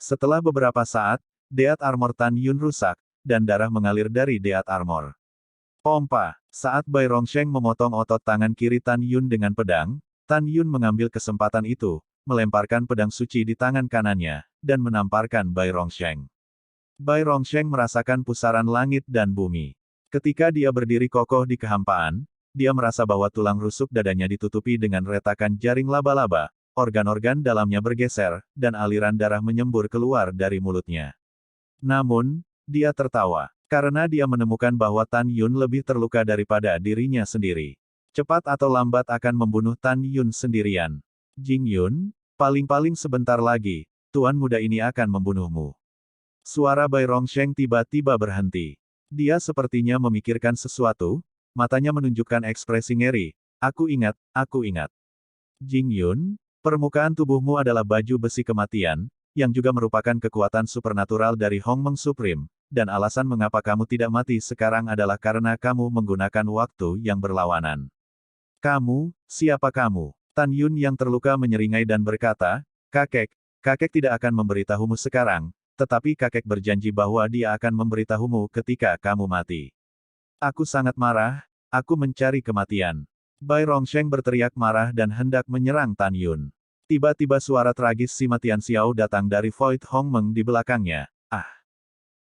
Setelah beberapa saat, Deat Armor Tan Yun rusak, dan darah mengalir dari Deat Armor. Pompa. Saat Bai Rongsheng memotong otot tangan kiri Tan Yun dengan pedang, Tan Yun mengambil kesempatan itu, melemparkan pedang suci di tangan kanannya, dan menamparkan Bai Rongsheng. Bai Rongsheng merasakan pusaran langit dan bumi. Ketika dia berdiri kokoh di kehampaan, dia merasa bahwa tulang rusuk dadanya ditutupi dengan retakan jaring laba-laba, organ-organ dalamnya bergeser, dan aliran darah menyembur keluar dari mulutnya. Namun, dia tertawa, karena dia menemukan bahwa Tan Yun lebih terluka daripada dirinya sendiri. Cepat atau lambat akan membunuh Tan Yun sendirian. Jing Yun, paling-paling sebentar lagi, tuan muda ini akan membunuhmu. Suara Bai Rongsheng tiba-tiba berhenti. Dia sepertinya memikirkan sesuatu, matanya menunjukkan ekspresi ngeri. Aku ingat, aku ingat. Jing Yun, permukaan tubuhmu adalah baju besi kematian, yang juga merupakan kekuatan supernatural dari Hongmeng Supreme, dan alasan mengapa kamu tidak mati sekarang adalah karena kamu menggunakan waktu yang berlawanan. Kamu, siapa kamu? Tan Yun yang terluka menyeringai dan berkata, kakek tidak akan memberitahumu sekarang, tetapi kakek berjanji bahwa dia akan memberitahumu ketika kamu mati. Aku sangat marah, aku mencari kematian. Bai Rongsheng berteriak marah dan hendak menyerang Tan Yun. Tiba-tiba suara tragis si Matian Xiao datang dari Void Hongmeng di belakangnya. Ah!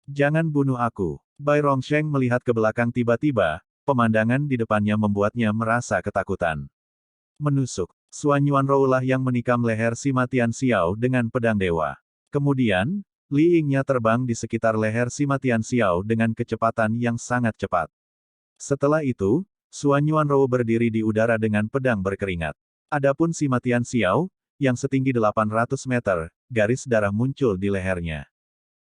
Jangan bunuh aku. Bai Rongsheng melihat ke belakang tiba-tiba, pemandangan di depannya membuatnya merasa ketakutan. Menusuk. Suan Yuanrou lah yang menikam leher si Matian Xiao dengan pedang dewa. Kemudian, Li Yingnya terbang di sekitar leher si Matian Xiao dengan kecepatan yang sangat cepat. Setelah itu, Suan Yuanrou berdiri di udara dengan pedang berkeringat. Adapun si Matian Xiao, yang setinggi 800 meter, garis darah muncul di lehernya.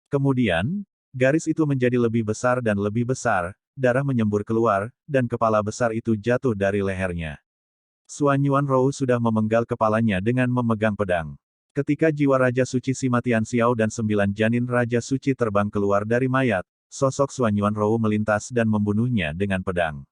Kemudian, garis itu menjadi lebih besar dan lebih besar, darah menyembur keluar, dan kepala besar itu jatuh dari lehernya. Suan Yuanrou sudah memenggal kepalanya dengan memegang pedang. Ketika jiwa Raja Suci si Matian Xiao dan 9 janin Raja Suci terbang keluar dari mayat, sosok Suan Yuanrou melintas dan membunuhnya dengan pedang.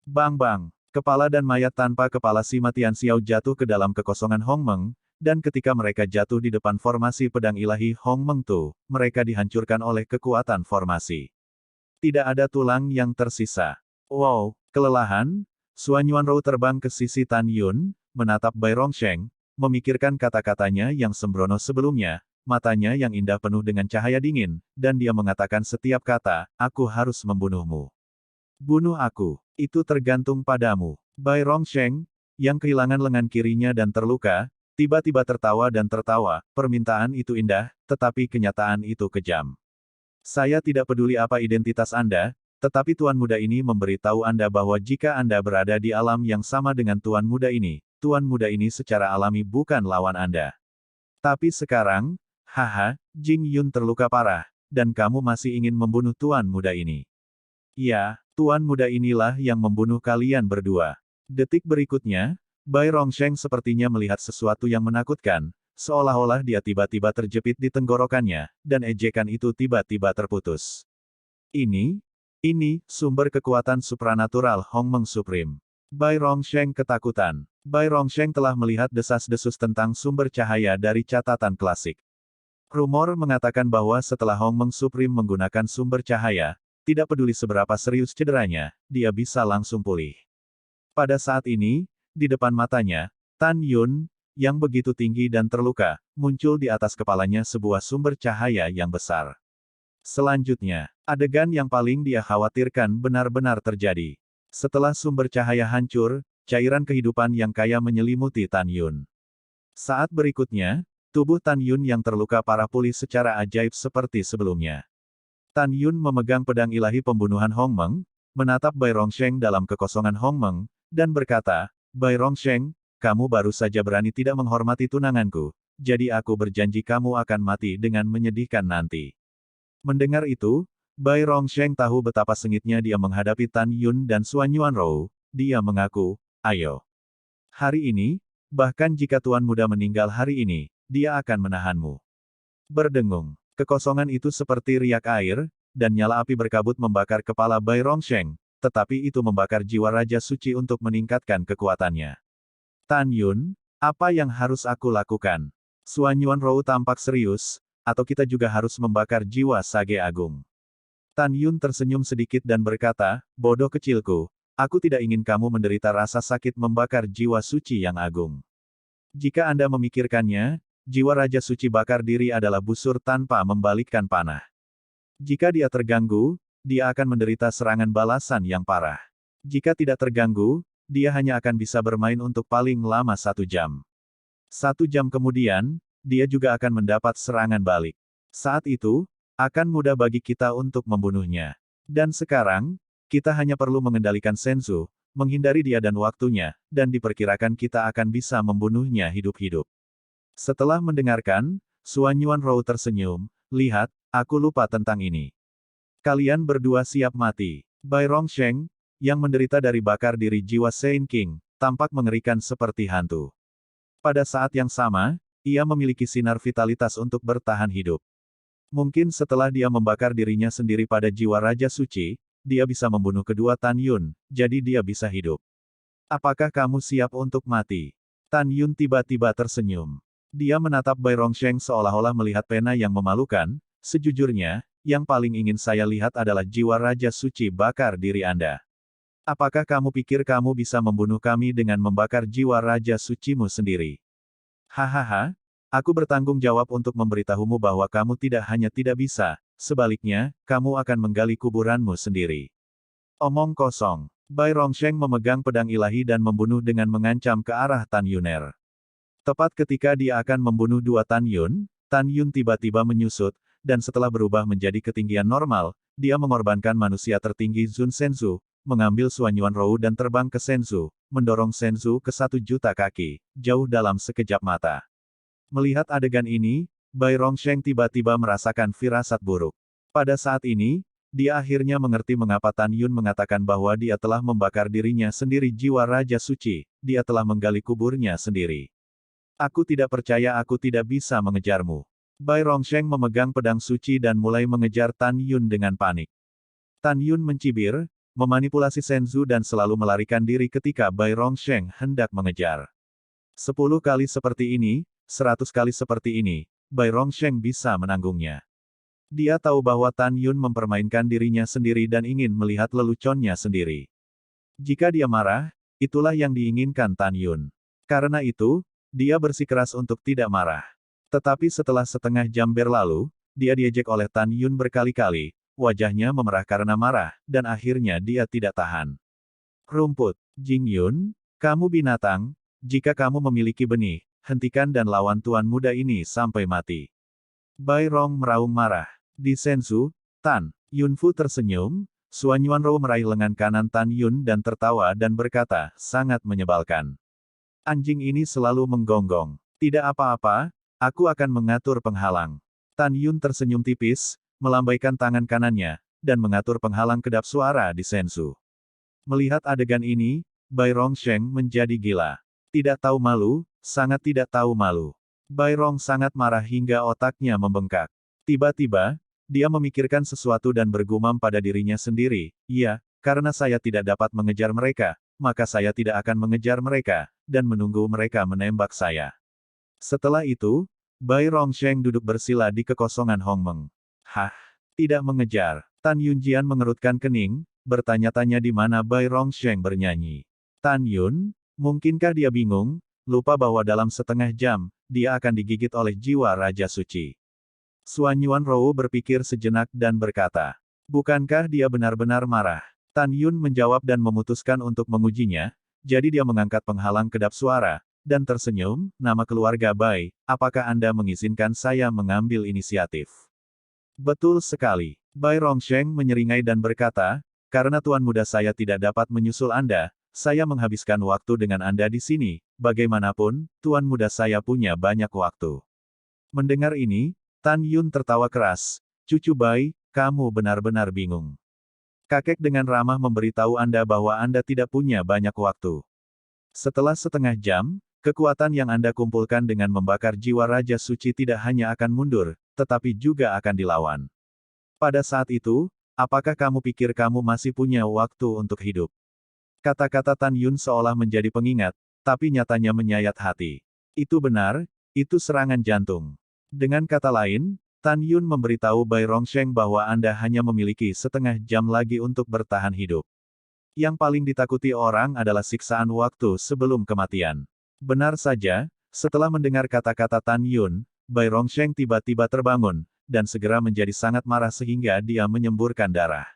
Bang-bang, kepala dan mayat tanpa kepala si Matian Xiao jatuh ke dalam kekosongan Hongmeng, dan ketika mereka jatuh di depan formasi pedang ilahi Hongmeng Tu, mereka dihancurkan oleh kekuatan formasi. Tidak ada tulang yang tersisa. Wow, kelelahan, Suan Yuanrou terbang ke sisi Tan Yun, menatap Bai Rongsheng, memikirkan kata-katanya yang sembrono sebelumnya, matanya yang indah penuh dengan cahaya dingin, dan dia mengatakan setiap kata, aku harus membunuhmu. Bunuh aku, itu tergantung padamu. Bai Rongsheng, yang kehilangan lengan kirinya dan terluka, tiba-tiba tertawa dan tertawa, permintaan itu indah, tetapi kenyataan itu kejam. Saya tidak peduli apa identitas Anda, tetapi Tuan Muda ini memberitahu Anda bahwa jika Anda berada di alam yang sama dengan Tuan Muda ini secara alami bukan lawan Anda. Tapi sekarang, Haha, Jing Yun terluka parah, dan kamu masih ingin membunuh tuan muda ini. Ya, tuan muda inilah yang membunuh kalian berdua. Detik berikutnya, Bai Rongsheng sepertinya melihat sesuatu yang menakutkan, seolah-olah dia tiba-tiba terjepit di tenggorokannya, dan ejekan itu tiba-tiba terputus. Ini, sumber kekuatan supranatural Hongmeng Supreme. Bai Rongsheng ketakutan. Bai Rongsheng telah melihat desas-desus tentang sumber cahaya dari catatan klasik. Rumor mengatakan bahwa setelah Hongmeng Supreme menggunakan sumber cahaya, tidak peduli seberapa serius cederanya, dia bisa langsung pulih. Pada saat ini, di depan matanya, Tan Yun, yang begitu tinggi dan terluka, muncul di atas kepalanya sebuah sumber cahaya yang besar. Selanjutnya, adegan yang paling dia khawatirkan benar-benar terjadi. Setelah sumber cahaya hancur, cairan kehidupan yang kaya menyelimuti Tan Yun. Saat berikutnya, tubuh Tan Yun yang terluka parah pulih secara ajaib seperti sebelumnya. Tan Yun memegang pedang ilahi pembunuhan Hongmeng, menatap Bai Rongsheng dalam kekosongan Hongmeng, dan berkata, Bai Rongsheng, kamu baru saja berani tidak menghormati tunanganku, jadi aku berjanji kamu akan mati dengan menyedihkan nanti. Mendengar itu, Bai Rongsheng tahu betapa sengitnya dia menghadapi Tan Yun dan Suan Yuanrou, dia mengaku, ayo. Hari ini, bahkan jika tuan muda meninggal hari ini, dia akan menahanmu. Berdengung. Kekosongan itu seperti riak air, dan nyala api berkabut membakar kepala Bai Rongsheng, tetapi itu membakar jiwa Raja Suci untuk meningkatkan kekuatannya. Tan Yun, apa yang harus aku lakukan? Suan Yuanrou tampak serius, atau kita juga harus membakar jiwa Sage Agung? Tan Yun tersenyum sedikit dan berkata, bodoh kecilku, aku tidak ingin kamu menderita rasa sakit membakar jiwa suci yang agung. Jika Anda memikirkannya, jiwa Raja Suci bakar diri adalah busur tanpa membalikkan panah. Jika dia terganggu, dia akan menderita serangan balasan yang parah. Jika tidak terganggu, dia hanya akan bisa bermain untuk paling lama 1 jam. 1 jam kemudian, dia juga akan mendapat serangan balik. Saat itu, akan mudah bagi kita untuk membunuhnya. Dan sekarang, kita hanya perlu mengendalikan Senzu, menghindari dia dan waktunya, dan diperkirakan kita akan bisa membunuhnya hidup-hidup. Setelah mendengarkan, Suan Yuanrou tersenyum, lihat, aku lupa tentang ini. Kalian berdua siap mati. Bai Rongsheng, yang menderita dari bakar diri jiwa Saint King, tampak mengerikan seperti hantu. Pada saat yang sama, ia memiliki sinar vitalitas untuk bertahan hidup. Mungkin setelah dia membakar dirinya sendiri pada jiwa Raja Suci, dia bisa membunuh kedua Tan Yun, jadi dia bisa hidup. Apakah kamu siap untuk mati? Tan Yun tiba-tiba tersenyum. Dia menatap Bai Rongsheng seolah-olah melihat pena yang memalukan, sejujurnya, yang paling ingin saya lihat adalah jiwa Raja Suci bakar diri Anda. Apakah kamu pikir kamu bisa membunuh kami dengan membakar jiwa Raja Sucimu sendiri? Hahaha, aku bertanggung jawab untuk memberitahumu bahwa kamu tidak hanya tidak bisa, sebaliknya, kamu akan menggali kuburanmu sendiri. Omong kosong. Bai Rongsheng memegang pedang ilahi dan membunuh dengan mengancam ke arah Tan Yuner. Tepat ketika dia akan membunuh dua Tan Yun tiba-tiba menyusut, dan setelah berubah menjadi ketinggian normal, dia mengorbankan manusia tertinggi Zun Senzu, mengambil Suan Yuanrou dan terbang ke Senzu, mendorong Senzu ke 1.000.000 kaki, jauh dalam sekejap mata. Melihat adegan ini, Bai Rongsheng tiba-tiba merasakan firasat buruk. Pada saat ini, dia akhirnya mengerti mengapa Tan Yun mengatakan bahwa dia telah membakar dirinya sendiri jiwa Raja Suci, dia telah menggali kuburnya sendiri. Aku tidak percaya aku tidak bisa mengejarmu. Bai Rongsheng memegang pedang suci dan mulai mengejar Tan Yun dengan panik. Tan Yun mencibir, memanipulasi Senzu dan selalu melarikan diri ketika Bai Rongsheng hendak mengejar. 10 kali seperti ini, 100 kali seperti ini, Bai Rongsheng bisa menanggungnya. Dia tahu bahwa Tan Yun mempermainkan dirinya sendiri dan ingin melihat leluconnya sendiri. Jika dia marah, itulah yang diinginkan Tan Yun. Karena itu, dia bersikeras untuk tidak marah. Tetapi setelah setengah jam berlalu, dia diejek oleh Tan Yun berkali-kali, wajahnya memerah karena marah, dan akhirnya dia tidak tahan. Rumput. Jing Yun, kamu binatang, jika kamu memiliki benih, hentikan dan lawan tuan muda ini sampai mati. Bai Rong meraung marah. Di Senzu, Tan Yunfu tersenyum, Suan Yuanrou meraih lengan kanan Tan Yun dan tertawa dan berkata, sangat menyebalkan. Anjing ini selalu menggonggong. Tidak apa-apa, Aku akan mengatur penghalang. Tan Yun tersenyum tipis, melambaikan tangan kanannya, dan mengatur penghalang kedap suara di Sensu. Melihat adegan ini, Bai Rongsheng menjadi gila. Tidak tahu malu, sangat tidak tahu malu. Bai Rong sangat marah hingga otaknya membengkak. Tiba-tiba, dia memikirkan sesuatu dan bergumam pada dirinya sendiri, "Iya, karena saya tidak dapat mengejar mereka, maka saya tidak akan mengejar mereka, dan menunggu mereka menembak saya." Setelah itu, Bai Rongsheng duduk bersila di kekosongan Hongmeng. Hah? Tidak mengejar. Tan Yunjian mengerutkan kening, bertanya-tanya di mana Bai Rongsheng bernyanyi. Tan Yun, mungkinkah dia bingung, lupa bahwa dalam setengah jam, dia akan digigit oleh jiwa Raja Suci. Suan Yuan Rou berpikir sejenak dan berkata, bukankah dia benar-benar marah? Tan Yun menjawab dan memutuskan untuk mengujinya, jadi dia mengangkat penghalang kedap suara, dan tersenyum, nama keluarga Bai, apakah Anda mengizinkan saya mengambil inisiatif? Betul sekali. Bai Rongsheng menyeringai dan berkata, karena tuan muda saya tidak dapat menyusul Anda, saya menghabiskan waktu dengan Anda di sini, bagaimanapun, tuan muda saya punya banyak waktu. Mendengar ini, Tan Yun tertawa keras, cucu Bai, kamu benar-benar bingung. Kakek dengan ramah memberitahu Anda bahwa Anda tidak punya banyak waktu. Setelah setengah jam, kekuatan yang Anda kumpulkan dengan membakar jiwa Raja Suci tidak hanya akan mundur, tetapi juga akan dilawan. Pada saat itu, apakah kamu pikir kamu masih punya waktu untuk hidup? Kata-kata Tan Yun seolah menjadi pengingat, tapi nyatanya menyayat hati. Itu benar, itu serangan jantung. Dengan kata lain, Tan Yun memberitahu Bai Rongsheng bahwa Anda hanya memiliki setengah jam lagi untuk bertahan hidup. Yang paling ditakuti orang adalah siksaan waktu sebelum kematian. Benar saja, setelah mendengar kata-kata Tan Yun, Bai Rongsheng tiba-tiba terbangun, dan segera menjadi sangat marah sehingga dia menyemburkan darah.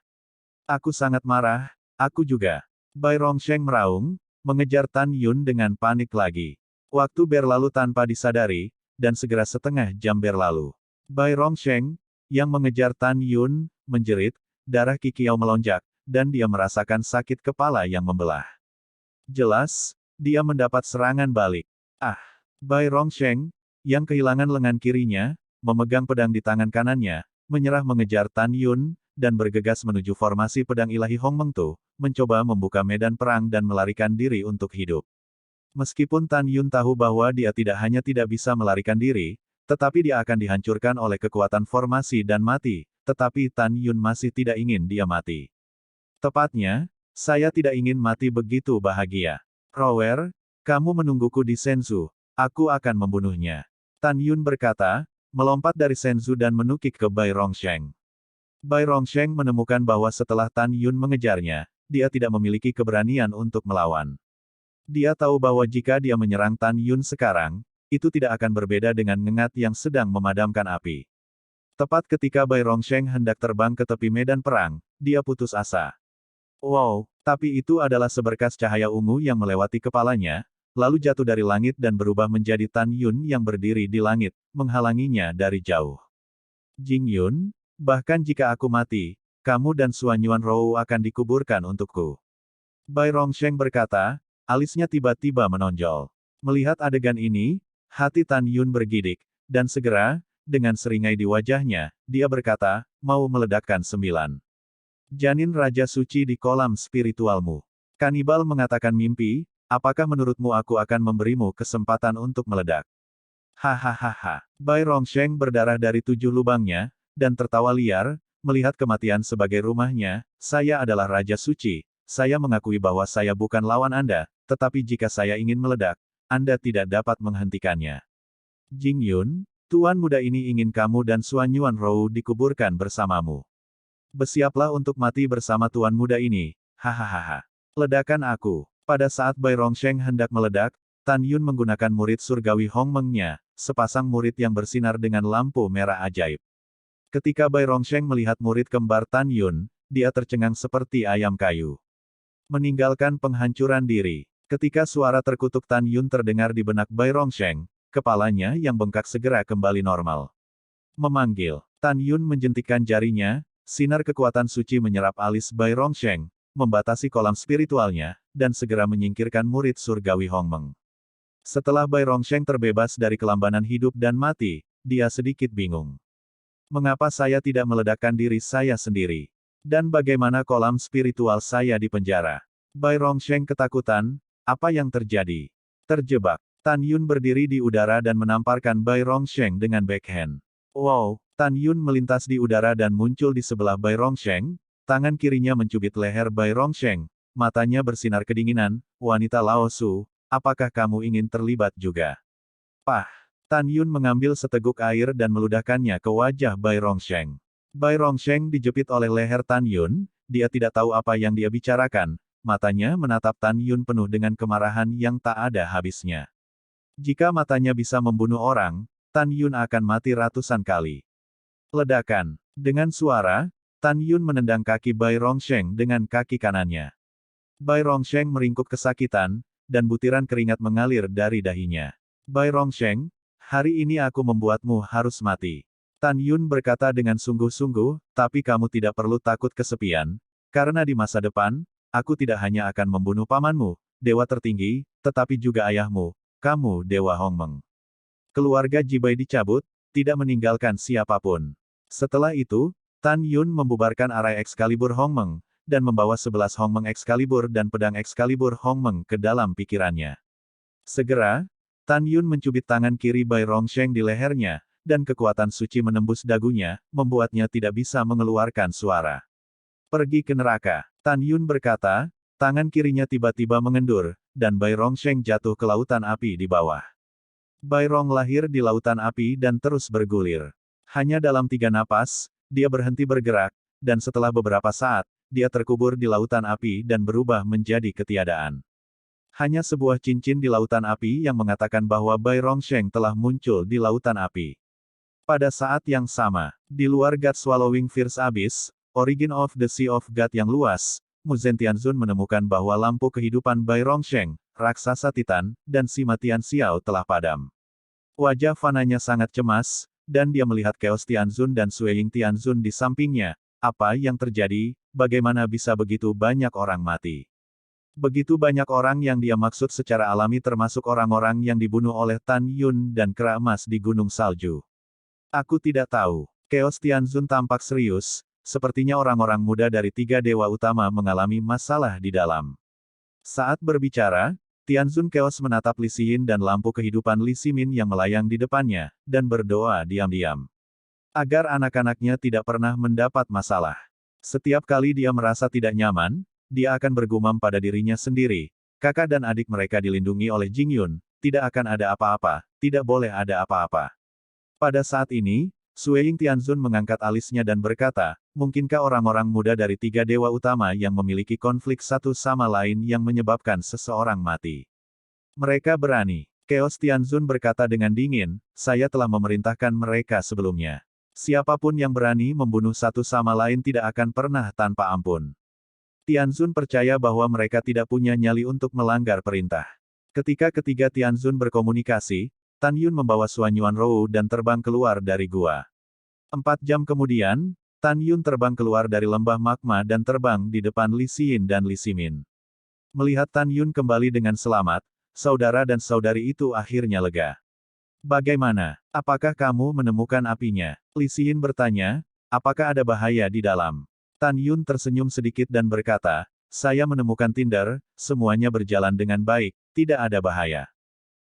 Aku sangat marah, aku juga. Bai Rongsheng meraung, mengejar Tan Yun dengan panik lagi. Waktu berlalu tanpa disadari, dan segera setengah jam berlalu. Bai Rongsheng, yang mengejar Tan Yun, menjerit, darah Kikiao melonjak, dan dia merasakan sakit kepala yang membelah. Jelas, dia mendapat serangan balik. Ah! Bai Rongsheng, yang kehilangan lengan kirinya, memegang pedang di tangan kanannya, menyerah mengejar Tan Yun, dan bergegas menuju formasi pedang ilahi Hongmengtu, mencoba membuka medan perang dan melarikan diri untuk hidup. Meskipun Tan Yun tahu bahwa dia tidak hanya tidak bisa melarikan diri, tetapi dia akan dihancurkan oleh kekuatan formasi dan mati, tetapi Tan Yun masih tidak ingin dia mati. Tepatnya, saya tidak ingin mati begitu bahagia. Rower, kamu menungguku di Senzu, aku akan membunuhnya. Tan Yun berkata, melompat dari Senzu dan menukik ke Bai Rongsheng. Bai Rongsheng menemukan bahwa setelah Tan Yun mengejarnya, dia tidak memiliki keberanian untuk melawan. Dia tahu bahwa jika dia menyerang Tan Yun sekarang, itu tidak akan berbeda dengan ngengat yang sedang memadamkan api. Tepat ketika Bai Rongsheng hendak terbang ke tepi medan perang, dia putus asa. Wow, tapi itu adalah seberkas cahaya ungu yang melewati kepalanya, lalu jatuh dari langit dan berubah menjadi Tan Yun yang berdiri di langit, menghalanginya dari jauh. Jing Yun, bahkan jika aku mati, kamu dan Suan Yuan Rou akan dikuburkan untukku. Bai Rongsheng berkata, alisnya tiba-tiba menonjol. Melihat adegan ini, hati Tan Yun bergidik, dan segera, dengan seringai di wajahnya, dia berkata, mau meledakkan 9 janin Raja Suci di kolam spiritualmu. Kanibal mengatakan mimpi, apakah menurutmu aku akan memberimu kesempatan untuk meledak? Hahaha. Bai Rongsheng berdarah dari 7 lubangnya, dan tertawa liar, melihat kematian sebagai rumahnya, saya adalah Raja Suci, saya mengakui bahwa saya bukan lawan Anda, tetapi jika saya ingin meledak, Anda tidak dapat menghentikannya. Jing Yun, tuan muda ini ingin kamu dan Suan Yuan Rou dikuburkan bersamamu. Bersiaplah untuk mati bersama tuan muda ini, hahaha. Ledakan aku. Pada saat Bai Rongsheng hendak meledak, Tan Yun menggunakan murid surgawi Hongmengnya, sepasang murid yang bersinar dengan lampu merah ajaib. Ketika Bai Rongsheng melihat murid kembar Tan Yun, dia tercengang seperti ayam kayu. Meninggalkan penghancuran diri. Ketika suara terkutuk Tan Yun terdengar di benak Bai Rongsheng, kepalanya yang bengkak segera kembali normal. Memanggil. Tan Yun menjentikkan jarinya, sinar kekuatan suci menyerap alis Bai Rongsheng, membatasi kolam spiritualnya, dan segera menyingkirkan murid surgawi Hongmeng. Setelah Bai Rongsheng terbebas dari kelambanan hidup dan mati, dia sedikit bingung. Mengapa saya tidak meledakkan diri saya sendiri? Dan bagaimana kolam spiritual saya di penjara? Bai Rongsheng ketakutan, apa yang terjadi? Terjebak. Tan Yun berdiri di udara dan menamparkan Bai Rongsheng dengan backhand. Wow, Tan Yun melintas di udara dan muncul di sebelah Bai Rongsheng, tangan kirinya mencubit leher Bai Rongsheng, matanya bersinar kedinginan, wanita Lao Su, apakah kamu ingin terlibat juga? Pah! Tan Yun mengambil seteguk air dan meludahkannya ke wajah Bai Rongsheng. Bai Rongsheng dijepit oleh leher Tan Yun, dia tidak tahu apa yang dia bicarakan, matanya menatap Tan Yun penuh dengan kemarahan yang tak ada habisnya. Jika matanya bisa membunuh orang, Tan Yun akan mati ratusan kali. Ledakan. Dengan suara, Tan Yun menendang kaki Bai Rongsheng dengan kaki kanannya. Bai Rongsheng meringkuk kesakitan, dan butiran keringat mengalir dari dahinya. Bai Rongsheng, hari ini aku membuatmu harus mati. Tan Yun berkata dengan sungguh-sungguh, tapi kamu tidak perlu takut kesepian, karena di masa depan, aku tidak hanya akan membunuh pamanmu, dewa tertinggi, tetapi juga ayahmu, kamu Dewa Hongmeng. Keluarga Jibai dicabut, tidak meninggalkan siapapun. Setelah itu, Tan Yun membubarkan arai Excalibur Hongmeng, dan membawa 11 Hongmeng Excalibur dan pedang Excalibur Hongmeng ke dalam pikirannya. Segera, Tan Yun mencubit tangan kiri Bai Rongsheng di lehernya, dan kekuatan suci menembus dagunya, membuatnya tidak bisa mengeluarkan suara. Pergi ke neraka. Tan Yun berkata, tangan kirinya tiba-tiba mengendur, dan Bai Rongsheng jatuh ke lautan api di bawah. Bai Rong lahir di lautan api dan terus bergulir. Hanya dalam 3 napas, dia berhenti bergerak, dan setelah beberapa saat, dia terkubur di lautan api dan berubah menjadi ketiadaan. Hanya sebuah cincin di lautan api yang mengatakan bahwa Bai Rongsheng telah muncul di lautan api. Pada saat yang sama, di luar God Swallowing Fierce Abyss, Origin of the Sea of God yang luas, Mu Zentianzun menemukan bahwa lampu kehidupan Bai Rongsheng, raksasa Titan, dan Sima Tianxiao telah padam. Wajah Fananya sangat cemas, dan dia melihat Chaos Tianzun dan Sueying Tianzun di sampingnya. Apa yang terjadi, bagaimana bisa begitu banyak orang mati? Begitu banyak orang yang dia maksud secara alami termasuk orang-orang yang dibunuh oleh Tan Yun dan kera emas di Gunung Salju. Aku tidak tahu. Chaos Tianzun tampak serius, sepertinya orang-orang muda dari 3 dewa utama mengalami masalah di dalam. Saat berbicara, Tianzun Chaos menatap Li Xin dan lampu kehidupan Li Ximin yang melayang di depannya, dan berdoa diam-diam. Agar anak-anaknya tidak pernah mendapat masalah. Setiap kali dia merasa tidak nyaman, dia akan bergumam pada dirinya sendiri, kakak dan adik mereka dilindungi oleh Jing Yun, tidak akan ada apa-apa, tidak boleh ada apa-apa. Pada saat ini, Sueying Tianzun mengangkat alisnya dan berkata, mungkinkah orang-orang muda dari 3 dewa utama yang memiliki konflik satu sama lain yang menyebabkan seseorang mati? Mereka berani. Chaos Tianzun berkata dengan dingin, saya telah memerintahkan mereka sebelumnya. Siapapun yang berani membunuh satu sama lain tidak akan pernah tanpa ampun. Tianzun percaya bahwa mereka tidak punya nyali untuk melanggar perintah. Ketika ketiga Tianzun berkomunikasi, Tan Yun membawa Suan Yuan Rou dan terbang keluar dari gua. 4 jam kemudian, Tan Yun terbang keluar dari lembah magma dan terbang di depan Li Xin dan Li Ximin. Melihat Tan Yun kembali dengan selamat, saudara dan saudari itu akhirnya lega. Bagaimana? Apakah kamu menemukan apinya? Li Xin bertanya, apakah ada bahaya di dalam? Tan Yun tersenyum sedikit dan berkata, saya menemukan tinder, semuanya berjalan dengan baik, tidak ada bahaya.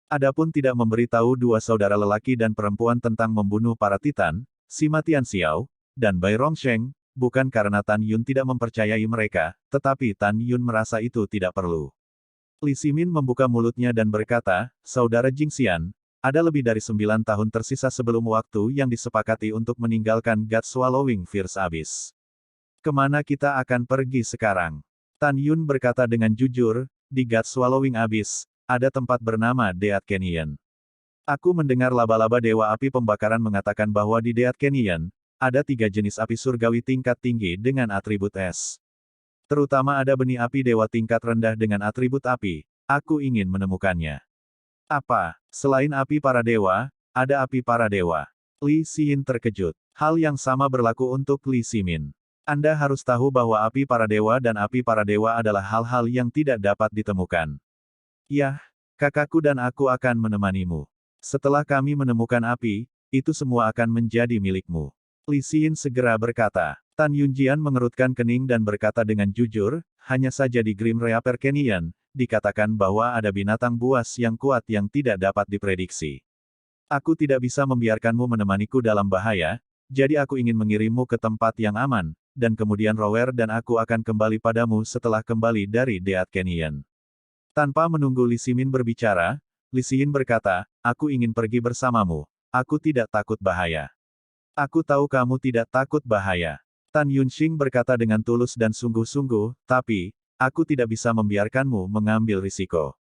Adapun tidak memberitahu 2 saudara lelaki dan perempuan tentang membunuh para Titan, Sima Tianxiao, dan Bai Rongsheng, bukan karena Tan Yun tidak mempercayai mereka, tetapi Tan Yun merasa itu tidak perlu. Li Ximin membuka mulutnya dan berkata, saudara Jingxian, ada lebih dari 9 tahun tersisa sebelum waktu yang disepakati untuk meninggalkan God Swallowing Fierce Abyss. Kemana kita akan pergi sekarang? Tan Yun berkata dengan jujur, di God Swallowing Abyss, ada tempat bernama Deat Canyon. Aku mendengar laba-laba Dewa Api Pembakaran mengatakan bahwa di Deat Canyon, ada 3 jenis api surgawi tingkat tinggi dengan atribut es. Terutama ada benih api dewa tingkat rendah dengan atribut api, aku ingin menemukannya. Apa? Selain api para dewa, ada api para dewa. Li Xin terkejut. Hal yang sama berlaku untuk Li Ximin. Anda harus tahu bahwa api para dewa dan api para dewa adalah hal-hal yang tidak dapat ditemukan. Yah, Kakakku dan aku akan menemanimu. Setelah kami menemukan api, itu semua akan menjadi milikmu. Li Xin segera berkata. Tan Yunjian mengerutkan kening dan berkata dengan jujur, hanya saja di Grim Reaper Canyon, dikatakan bahwa ada binatang buas yang kuat yang tidak dapat diprediksi. Aku tidak bisa membiarkanmu menemaniku dalam bahaya, jadi aku ingin mengirimmu ke tempat yang aman, dan kemudian Rower dan aku akan kembali padamu setelah kembali dari Death Canyon. Tanpa menunggu Li Ximin berbicara, Li Xin berkata, aku ingin pergi bersamamu. Aku tidak takut bahaya. Aku tahu kamu tidak takut bahaya. Tan Yunxing berkata dengan tulus dan sungguh-sungguh, tapi, aku tidak bisa membiarkanmu mengambil risiko.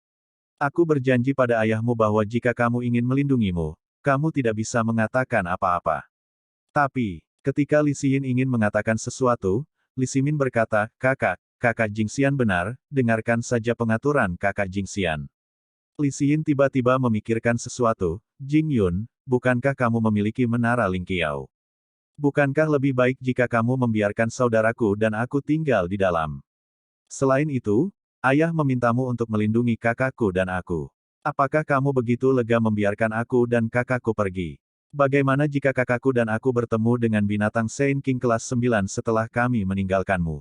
Aku berjanji pada ayahmu bahwa jika kamu ingin melindungimu, kamu tidak bisa mengatakan apa-apa. Tapi, ketika Li Xin ingin mengatakan sesuatu, Li Ximin berkata, kakak Jingxian benar, dengarkan saja pengaturan kakak Jingxian. Li Xin tiba-tiba memikirkan sesuatu, Jing Yun, bukankah kamu memiliki menara Lingqiao? Bukankah lebih baik jika kamu membiarkan saudaraku dan aku tinggal di dalam? Selain itu, ayah memintamu untuk melindungi kakakku dan aku. Apakah kamu begitu lega membiarkan aku dan kakakku pergi? Bagaimana jika kakakku dan aku bertemu dengan binatang Saint King kelas 9 setelah kami meninggalkanmu?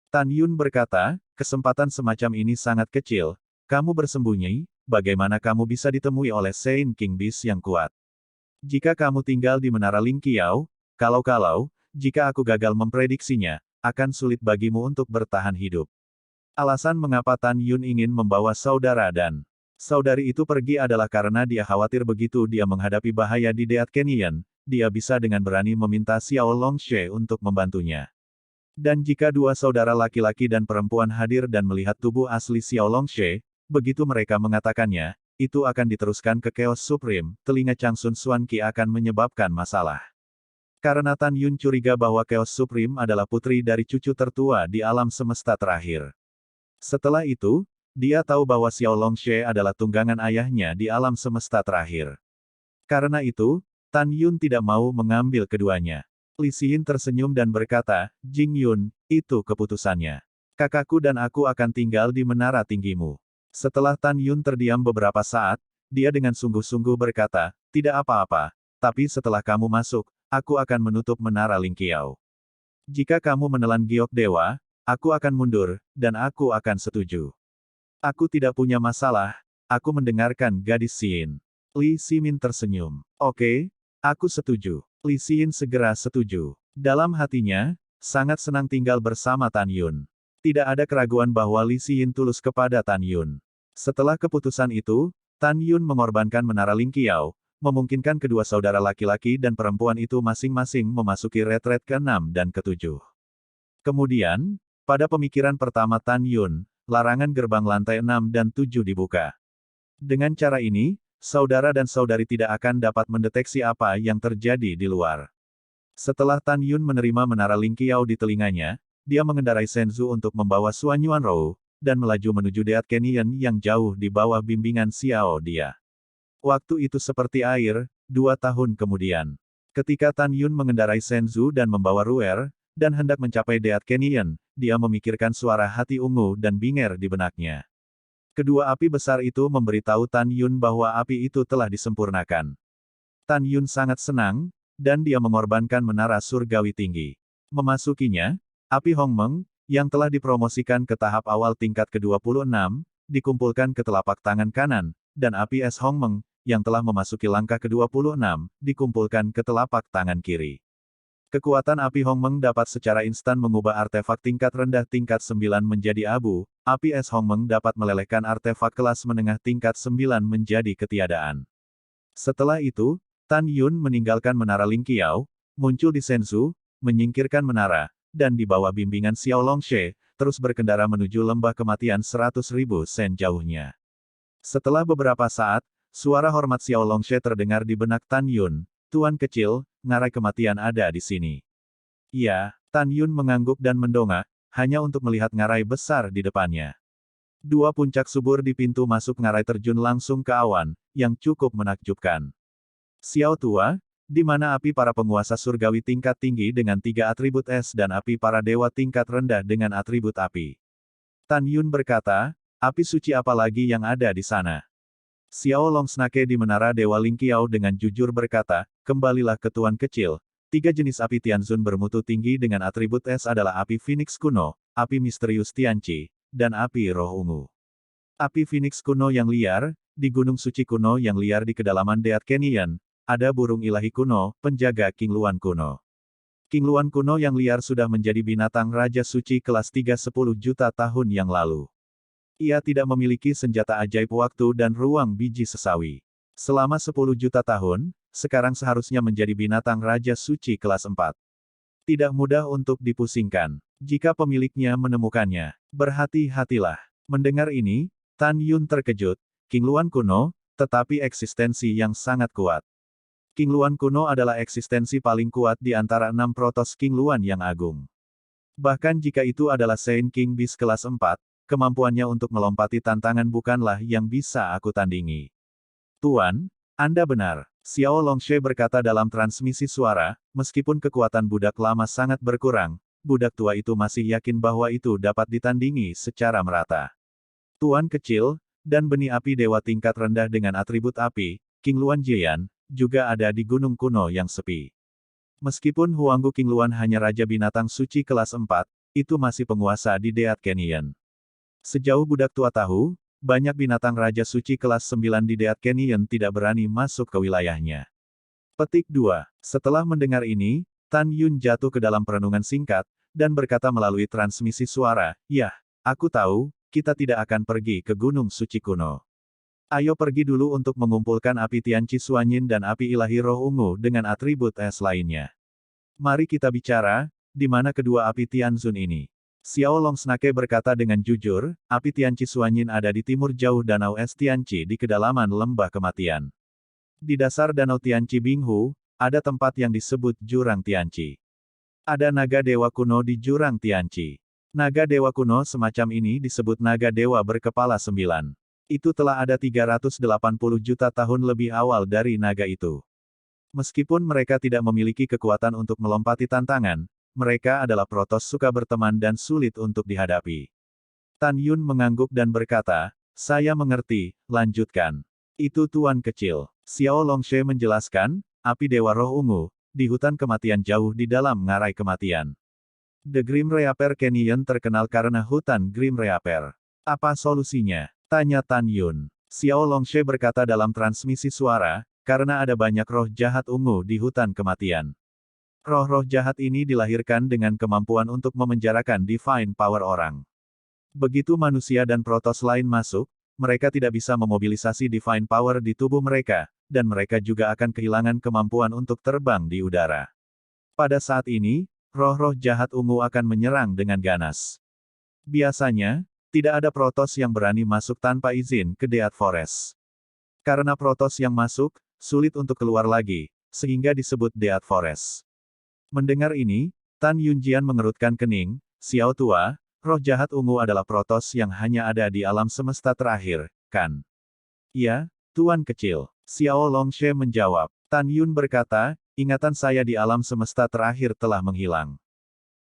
Tan Yun berkata, kesempatan semacam ini sangat kecil. Kamu bersembunyi, bagaimana kamu bisa ditemui oleh Saint King Beast yang kuat? Jika kamu tinggal di Menara Lingqiao, jika aku gagal memprediksinya, akan sulit bagimu untuk bertahan hidup. Alasan mengapa Tan Yun ingin membawa saudara dan saudari itu pergi adalah karena dia khawatir begitu dia menghadapi bahaya di Death Canyon, dia bisa dengan berani meminta Xiao Longshe untuk membantunya. Dan jika dua saudara laki-laki dan perempuan hadir dan melihat tubuh asli Xiao Longshe, begitu mereka mengatakannya, itu akan diteruskan ke Chaos Supreme, telinga Changsun Xuanqi akan menyebabkan masalah. Karena Tan Yun curiga bahwa Chaos Supreme adalah putri dari cucu tertua di alam semesta terakhir. Setelah itu, dia tahu bahwa Xiao Longshe adalah tunggangan ayahnya di alam semesta terakhir. Karena itu, Tan Yun tidak mau mengambil keduanya. Li Xin tersenyum dan berkata, Jing Yun, itu keputusannya. Kakakku dan aku akan tinggal di menara tinggimu. Setelah Tan Yun terdiam beberapa saat, dia dengan sungguh-sungguh berkata, tidak apa-apa, tapi setelah kamu masuk, aku akan menutup menara Lingqiao. Jika kamu menelan giok dewa, aku akan mundur, dan aku akan setuju. Aku tidak punya masalah, aku mendengarkan gadis Xin. Li Ximin tersenyum. Oke, aku setuju. Li Xin segera setuju. Dalam hatinya, sangat senang tinggal bersama Tan Yun. Tidak ada keraguan bahwa Li Xin tulus kepada Tan Yun. Setelah keputusan itu, Tan Yun mengorbankan menara Lingqiao, memungkinkan kedua saudara laki-laki dan perempuan itu masing-masing memasuki retret ke-6 dan ke-7. Kemudian, pada pemikiran pertama Tan Yun, larangan gerbang lantai 6 dan 7 dibuka. Dengan cara ini, saudara dan saudari tidak akan dapat mendeteksi apa yang terjadi di luar. Setelah Tan Yun menerima menara Lingqiao di telinganya, dia mengendarai Shenzhou untuk membawa Xuan Yuanrou, dan melaju menuju Death Canyon yang jauh di bawah bimbingan Xiao Dia. Waktu itu seperti air, 2 tahun kemudian. Ketika Tan Yun mengendarai Shenzhou dan membawa Ruer, dan hendak mencapai Death Canyon, dia memikirkan suara hati ungu dan binger di benaknya. Kedua api besar itu memberitahu Tan Yun bahwa api itu telah disempurnakan. Tan Yun sangat senang, dan dia mengorbankan menara surgawi tinggi. Memasukinya, api Hongmeng, yang telah dipromosikan ke tahap awal tingkat ke-26, dikumpulkan ke telapak tangan kanan, dan api es Hongmeng, yang telah memasuki langkah ke-26, dikumpulkan ke telapak tangan kiri. Kekuatan api Hongmeng dapat secara instan mengubah artefak tingkat rendah tingkat 9 menjadi abu, api es Hongmeng dapat melelehkan artefak kelas menengah tingkat 9 menjadi ketiadaan. Setelah itu, Tan Yun meninggalkan menara Lingqiao, muncul di Shenzhou, menyingkirkan menara, dan di bawah bimbingan Xiao Longshe, terus berkendara menuju lembah kematian 100.000 sen jauhnya. Setelah beberapa saat, suara hormat Xiao Longshe terdengar di benak Tan Yun, Tuan kecil, ngarai kematian ada di sini. Ya, Tan Yun mengangguk dan mendongak, hanya untuk melihat ngarai besar di depannya. 2 puncak subur di pintu masuk ngarai terjun langsung ke awan, yang cukup menakjubkan. Xiao Tua, di mana api para penguasa surgawi tingkat tinggi dengan 3 atribut es dan api para dewa tingkat rendah dengan atribut api. Tan Yun berkata, api suci apa lagi yang ada di sana? Xiao Longsnake di Menara Dewa Lingqiao dengan jujur berkata, kembalilah ke Tuan Kecil. 3 jenis api Tianzun bermutu tinggi dengan atribut es adalah api Phoenix kuno, api misterius Tianqi, dan api roh ungu. Api Phoenix kuno yang liar, di Gunung Suci kuno yang liar di kedalaman Deat Canyon, ada burung ilahi kuno, penjaga King Luan kuno. King Luan kuno yang liar sudah menjadi binatang Raja Suci kelas 3 10 juta tahun yang lalu. Ia tidak memiliki senjata ajaib waktu dan ruang biji sesawi. Selama 10 juta tahun, sekarang seharusnya menjadi binatang Raja Suci kelas 4. Tidak mudah untuk dipusingkan. Jika pemiliknya menemukannya, berhati-hatilah. Mendengar ini, Tan Yun terkejut. King Luan kuno, tetapi eksistensi yang sangat kuat. King Luan kuno adalah eksistensi paling kuat di antara 6 protos King Luan yang agung. Bahkan jika itu adalah Saint King Beast kelas 4, kemampuannya untuk melompati tantangan bukanlah yang bisa aku tandingi. Tuan, Anda benar. Xiao Longshe berkata dalam transmisi suara, meskipun kekuatan budak lama sangat berkurang, budak tua itu masih yakin bahwa itu dapat ditandingi secara merata. Tuan Kecil, dan benih api dewa tingkat rendah dengan atribut api, King Luan Jian, juga ada di gunung kuno yang sepi. Meskipun Huanggu King Luan hanya Raja Binatang Suci kelas 4, itu masih penguasa di Deat Canyon. Sejauh budak tua tahu, banyak binatang Raja Suci kelas 9 di Deat Canyon tidak berani masuk ke wilayahnya. Petik 2. Setelah mendengar ini, Tan Yun jatuh ke dalam perenungan singkat, dan berkata melalui transmisi suara, "Yah, aku tahu, kita tidak akan pergi ke Gunung Suci kuno. Ayo pergi dulu untuk mengumpulkan api Tianqi Suanyin dan api ilahi roh ungu dengan atribut es lainnya. Mari kita bicara, di mana kedua api Tianzun ini?" Xiao Longsnake berkata dengan jujur, api Tianqi Suanyin ada di timur jauh Danau Es Tianqi di kedalaman lembah kematian. Di dasar Danau Tianqi Binghu, ada tempat yang disebut Jurang Tianqi. Ada naga dewa kuno di Jurang Tianqi. Naga dewa kuno semacam ini disebut naga dewa berkepala 9. Itu telah ada 380 juta tahun lebih awal dari naga itu. Meskipun mereka tidak memiliki kekuatan untuk melompati tantangan, mereka adalah protos suka berteman dan sulit untuk dihadapi. Tan Yun mengangguk dan berkata, "Saya mengerti, lanjutkan." Itu Tuan Kecil. Xiao Longshe menjelaskan, api Dewa Roh Ungu, di hutan kematian jauh di dalam ngarai kematian. The Grim Reaper Canyon terkenal karena hutan Grim Reaper. Apa solusinya? Tanya Tan Yun. Xiao Longshe berkata dalam transmisi suara, karena ada banyak roh jahat ungu di hutan kematian. Roh-roh jahat ini dilahirkan dengan kemampuan untuk memenjarakan divine power orang. Begitu manusia dan protos lain masuk, mereka tidak bisa memobilisasi divine power di tubuh mereka, dan mereka juga akan kehilangan kemampuan untuk terbang di udara. Pada saat ini, roh-roh jahat ungu akan menyerang dengan ganas. Biasanya, tidak ada protos yang berani masuk tanpa izin ke Deat Forest. Karena protos yang masuk, sulit untuk keluar lagi, sehingga disebut Deat Forest. Mendengar ini, Tan Yunjian mengerutkan kening, "Xiao tua, roh jahat ungu adalah protos yang hanya ada di alam semesta terakhir, kan?" "Ya, Tuan Kecil." Xiao Longshe menjawab. Tan Yun berkata, "Ingatan saya di alam semesta terakhir telah menghilang.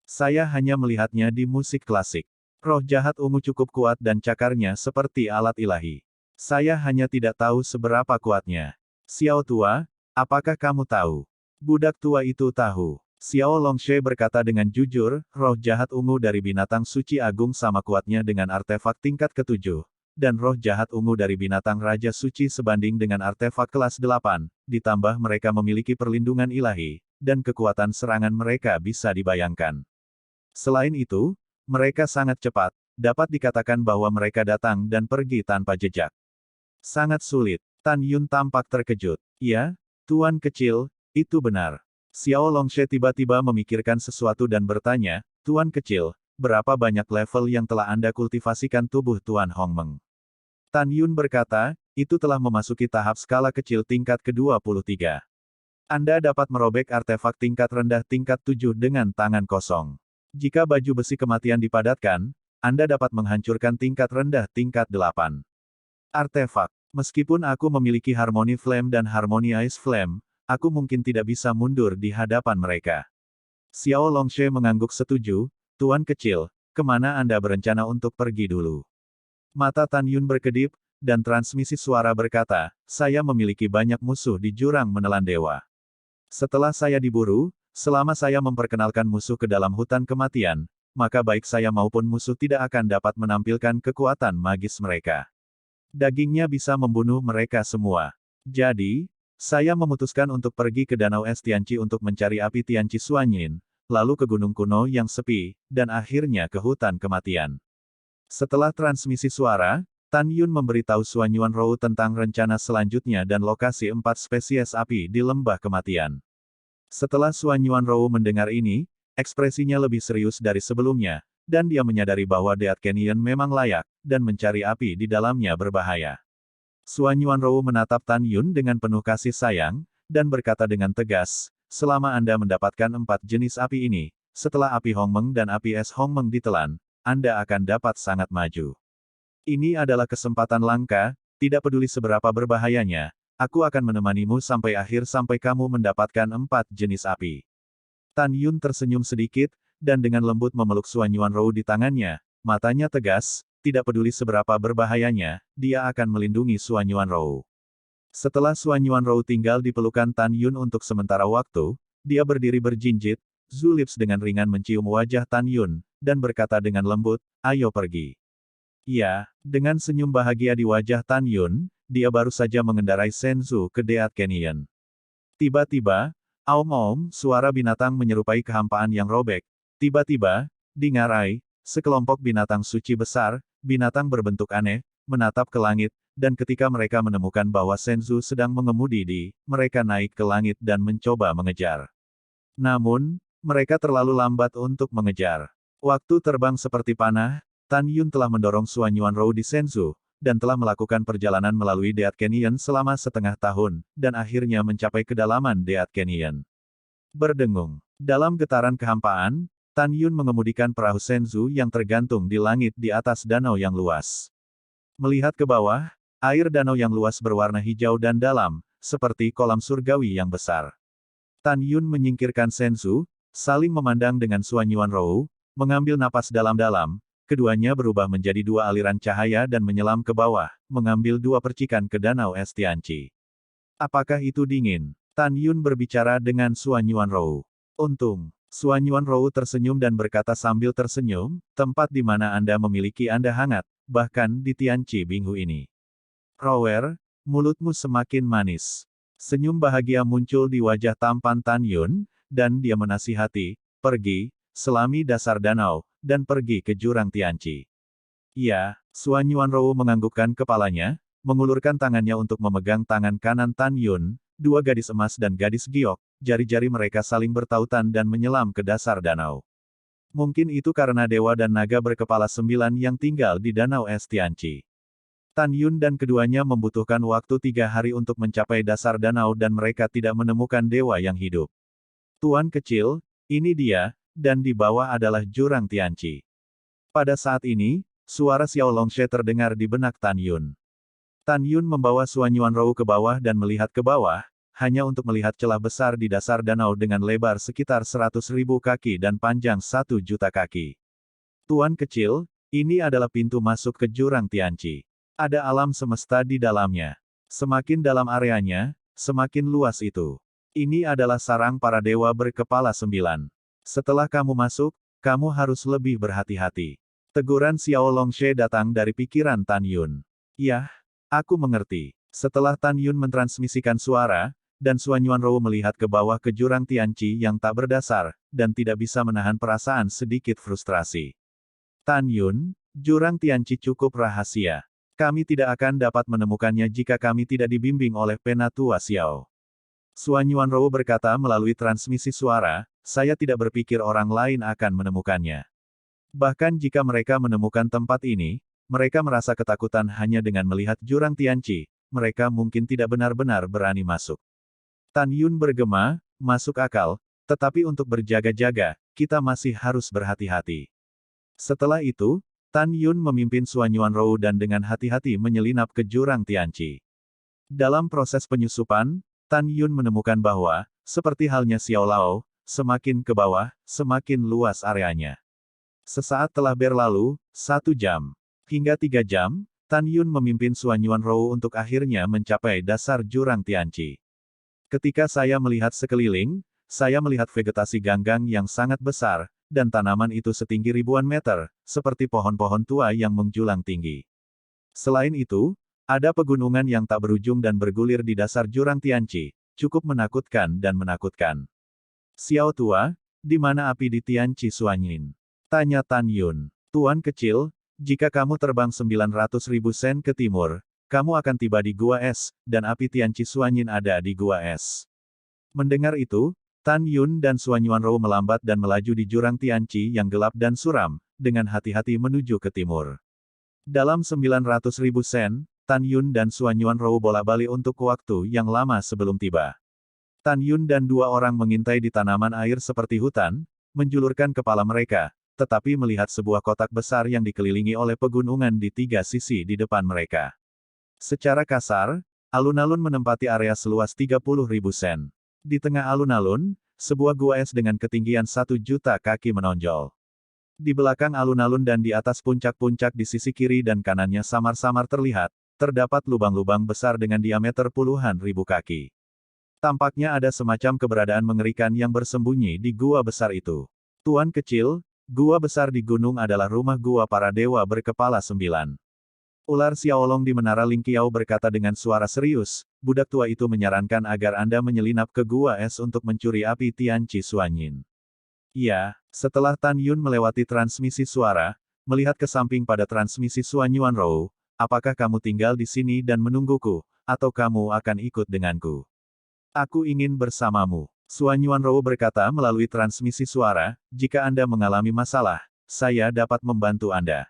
Saya hanya melihatnya di musik klasik. Roh jahat ungu cukup kuat dan cakarnya seperti alat ilahi. Saya hanya tidak tahu seberapa kuatnya." "Xiao tua, apakah kamu tahu?" Budak tua itu tahu. Xiao Longshe berkata dengan jujur, roh jahat ungu dari binatang suci agung sama kuatnya dengan artefak tingkat ke-7. Dan roh jahat ungu dari binatang Raja Suci sebanding dengan artefak kelas 8, ditambah mereka memiliki perlindungan ilahi, dan kekuatan serangan mereka bisa dibayangkan. Selain itu, mereka sangat cepat, dapat dikatakan bahwa mereka datang dan pergi tanpa jejak. Sangat sulit. Tan Yun tampak terkejut. "Ya, Tuan Kecil, itu benar." Xiao Longshe tiba-tiba memikirkan sesuatu dan bertanya, "Tuan Kecil, berapa banyak level yang telah Anda kultivasikan tubuh Tuan Hongmeng?" Tan Yun berkata, "Itu telah memasuki tahap skala kecil tingkat ke-23. Anda dapat merobek artefak tingkat rendah tingkat 7 dengan tangan kosong. Jika baju besi kematian dipadatkan, Anda dapat menghancurkan tingkat rendah tingkat 8. Artefak. Meskipun aku memiliki Harmony Flame dan Harmony Ice Flame, aku mungkin tidak bisa mundur di hadapan mereka." Xiao Longshe mengangguk setuju, "Tuan Kecil, kemana Anda berencana untuk pergi dulu?" Mata Tan Yun berkedip, dan transmisi suara berkata, saya memiliki banyak musuh di jurang menelan dewa. Setelah saya diburu, selama saya memperkenalkan musuh ke dalam hutan kematian, maka baik saya maupun musuh tidak akan dapat menampilkan kekuatan magis mereka. Dagingnya bisa membunuh mereka semua. Jadi, saya memutuskan untuk pergi ke Danau Es Tianqi untuk mencari api Tianqi Suanyin, lalu ke gunung kuno yang sepi, dan akhirnya ke hutan kematian. Setelah transmisi suara, Tan Yun memberitahu Suan Yuanrou tentang rencana selanjutnya dan lokasi 4 spesies api di lembah kematian. Setelah Suan Yuanrou mendengar ini, ekspresinya lebih serius dari sebelumnya, dan dia menyadari bahwa Deat Canyon memang layak, dan mencari api di dalamnya berbahaya. Suan Yuanrou menatap Tan Yun dengan penuh kasih sayang, dan berkata dengan tegas, selama Anda mendapatkan 4 jenis api ini, setelah api Hongmeng dan api es Hongmeng ditelan, Anda akan dapat sangat maju. Ini adalah kesempatan langka, tidak peduli seberapa berbahayanya, aku akan menemanimu sampai akhir sampai kamu mendapatkan 4 jenis api. Tan Yun tersenyum sedikit, dan dengan lembut memeluk Suan Yuanrou di tangannya, matanya tegas, tidak peduli seberapa berbahayanya, dia akan melindungi Suan Yuanrou. Setelah Suan Yuanrou tinggal di pelukan Tan Yun untuk sementara waktu, dia berdiri berjinjit, Zhu Lips dengan ringan mencium wajah Tan Yun, dan berkata dengan lembut, ayo pergi. Ya, dengan senyum bahagia di wajah Tan Yun, dia baru saja mengendarai Shenzhou ke Deat Canyon. Tiba-tiba, aum-aum, suara binatang menyerupai kehampaan yang robek. Tiba-tiba, di ngarai, sekelompok binatang suci besar, binatang berbentuk aneh, menatap ke langit, dan ketika mereka menemukan bahwa Shenzhou sedang mengemudi mereka naik ke langit dan mencoba mengejar. Namun, mereka terlalu lambat untuk mengejar. Waktu terbang seperti panah, Tan Yun telah mendorong Suan Yuanrou di Shenzhou, dan telah melakukan perjalanan melalui Deat Canyon selama setengah tahun, dan akhirnya mencapai kedalaman Deat Canyon. Berdengung. Dalam getaran kehampaan, Tan Yun mengemudikan perahu Shenzhou yang tergantung di langit di atas danau yang luas. Melihat ke bawah, air danau yang luas berwarna hijau dan dalam, seperti kolam surgawi yang besar. Tan Yun menyingkirkan Shenzhou, saling memandang dengan Suan Yuanrou, mengambil napas dalam-dalam, keduanya berubah menjadi 2 aliran cahaya dan menyelam ke bawah, mengambil 2 percikan ke Danau Es Tianqi. Apakah itu dingin? Tan Yun berbicara dengan Suan Yuanrou. Untung, Suan Yuanrou tersenyum dan berkata sambil tersenyum, tempat di mana Anda memiliki Anda hangat, bahkan di Tianqi Binghu ini. Rower, mulutmu semakin manis. Senyum bahagia muncul di wajah tampan Tan Yun, dan dia menasihati, pergi, selami dasar danau, dan pergi ke jurang Tianqi. Ya, Suan Yuanrou menganggukkan kepalanya, mengulurkan tangannya untuk memegang tangan kanan Tan Yun, 2 gadis emas dan gadis giok, jari-jari mereka saling bertautan dan menyelam ke dasar danau. Mungkin itu karena dewa dan naga berkepala 9 yang tinggal di Danau Es Tianqi. Tan Yun dan keduanya membutuhkan waktu 3 hari untuk mencapai dasar danau dan mereka tidak menemukan dewa yang hidup. Tuan kecil, ini dia, dan di bawah adalah jurang Tianqi. Pada saat ini, suara Xiao Longshe terdengar di benak Tan Yun. Tan Yun membawa Suan Yuanrou ke bawah dan melihat ke bawah, hanya untuk melihat celah besar di dasar danau dengan lebar sekitar 100.000 kaki dan panjang 1 juta kaki. Tuan kecil, ini adalah pintu masuk ke jurang Tianqi. Ada alam semesta di dalamnya. Semakin dalam areanya, semakin luas itu. Ini adalah sarang para dewa berkepala 9. Setelah kamu masuk, kamu harus lebih berhati-hati. Teguran Xiao Longshe datang dari pikiran Tan Yun. Yah, aku mengerti. Setelah Tan Yun mentransmisikan suara, dan Suan Yuanrou melihat ke bawah ke jurang Tianqi yang tak berdasar, dan tidak bisa menahan perasaan sedikit frustrasi. Tan Yun, jurang Tianqi cukup rahasia. Kami tidak akan dapat menemukannya jika kami tidak dibimbing oleh Penatua Xiao. Suan Yuanrou berkata melalui transmisi suara, saya tidak berpikir orang lain akan menemukannya. Bahkan jika mereka menemukan tempat ini, mereka merasa ketakutan hanya dengan melihat jurang Tianqi, mereka mungkin tidak benar-benar berani masuk. Tan Yun bergema, masuk akal, tetapi untuk berjaga-jaga, kita masih harus berhati-hati. Setelah itu, Tan Yun memimpin Suan Yuanrou dan dengan hati-hati menyelinap ke jurang Tianqi. Dalam proses penyusupan, Tan Yun menemukan bahwa, seperti halnya Xiao Lao, semakin ke bawah, semakin luas areanya. Sesaat telah berlalu, 1 jam, hingga 3 jam, Tan Yun memimpin Suan Yuanrou untuk akhirnya mencapai dasar jurang Tianqi. Ketika saya melihat sekeliling, saya melihat vegetasi ganggang yang sangat besar, dan tanaman itu setinggi ribuan meter, seperti pohon-pohon tua yang menjulang tinggi. Selain itu, ada pegunungan yang tak berujung dan bergulir di dasar jurang Tianqi, cukup menakutkan dan menakutkan. Xiao tua, di mana api di Tianqi Suanyin? Tanya Tan Yun. Tuan kecil, jika kamu terbang 900.000 sen ke timur, kamu akan tiba di Gua Es, dan api Tianqi Suanyin ada di Gua Es. Mendengar itu, Tan Yun dan Suan Yuanrou melambat dan melaju di jurang Tianqi yang gelap dan suram, dengan hati-hati menuju ke timur. Dalam 900.000 sen, Tan Yun dan Suan Yuanrou bolak-balik untuk waktu yang lama sebelum tiba. Tan Yun dan dua orang mengintai di tanaman air seperti hutan, menjulurkan kepala mereka, tetapi melihat sebuah kotak besar yang dikelilingi oleh pegunungan di tiga sisi di depan mereka. Secara kasar, alun-alun menempati area seluas 30.000 sen. Di tengah alun-alun, sebuah gua es dengan ketinggian 1 juta kaki menonjol. Di belakang alun-alun dan di atas puncak-puncak di sisi kiri dan kanannya samar-samar terlihat, terdapat lubang-lubang besar dengan diameter puluhan ribu kaki. Tampaknya ada semacam keberadaan mengerikan yang bersembunyi di gua besar itu. Tuan kecil, gua besar di gunung adalah rumah gua para dewa berkepala 9. Ular Xiaolong di Menara Lingqiao berkata dengan suara serius, budak tua itu menyarankan agar Anda menyelinap ke Gua Es untuk mencuri api Tianqi Suanyin. Iya, setelah Tan Yun melewati transmisi suara, melihat ke samping pada transmisi Suan Yuanrou, apakah kamu tinggal di sini dan menungguku, atau kamu akan ikut denganku? Aku ingin bersamamu. Suan Yuanrou berkata melalui transmisi suara, jika Anda mengalami masalah, saya dapat membantu Anda.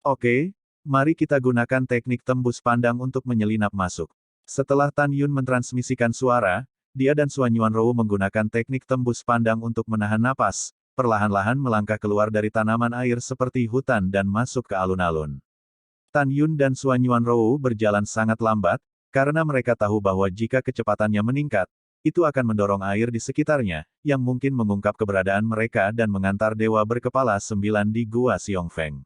Oke, mari kita gunakan teknik tembus pandang untuk menyelinap masuk. Setelah Tan Yun mentransmisikan suara, dia dan Suan Yuanrou menggunakan teknik tembus pandang untuk menahan napas, perlahan-lahan melangkah keluar dari tanaman air seperti hutan dan masuk ke alun-alun. Tan Yun dan Suan Yuanrou berjalan sangat lambat, karena mereka tahu bahwa jika kecepatannya meningkat, itu akan mendorong air di sekitarnya, yang mungkin mengungkap keberadaan mereka dan mengantar dewa berkepala 9 di Gua Xiongfeng.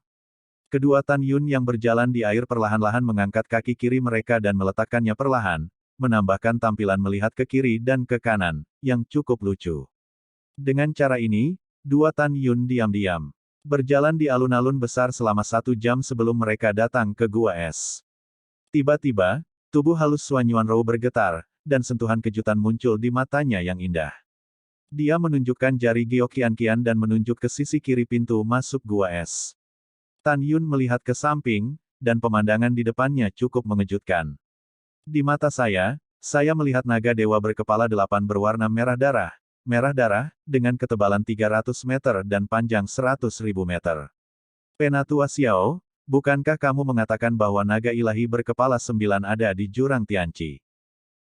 Kedua Tan Yun yang berjalan di air perlahan-lahan mengangkat kaki kiri mereka dan meletakkannya perlahan, menambahkan tampilan melihat ke kiri dan ke kanan, yang cukup lucu. Dengan cara ini, dua Tan Yun diam-diam berjalan di alun-alun besar selama 1 jam sebelum mereka datang ke Gua Es. Tiba-tiba, tubuh halus Suan Yuanrou bergetar, dan sentuhan kejutan muncul di matanya yang indah. Dia menunjukkan jari Gyeokian-kian dan menunjuk ke sisi kiri pintu masuk Gua Es. Tan Yun melihat ke samping, dan pemandangan di depannya cukup mengejutkan. Di mata saya melihat naga dewa berkepala 8 berwarna merah darah, dengan ketebalan 300 meter dan panjang 100.000 meter. Penatua Xiao, bukankah kamu mengatakan bahwa naga ilahi berkepala 9 ada di jurang Tianqi?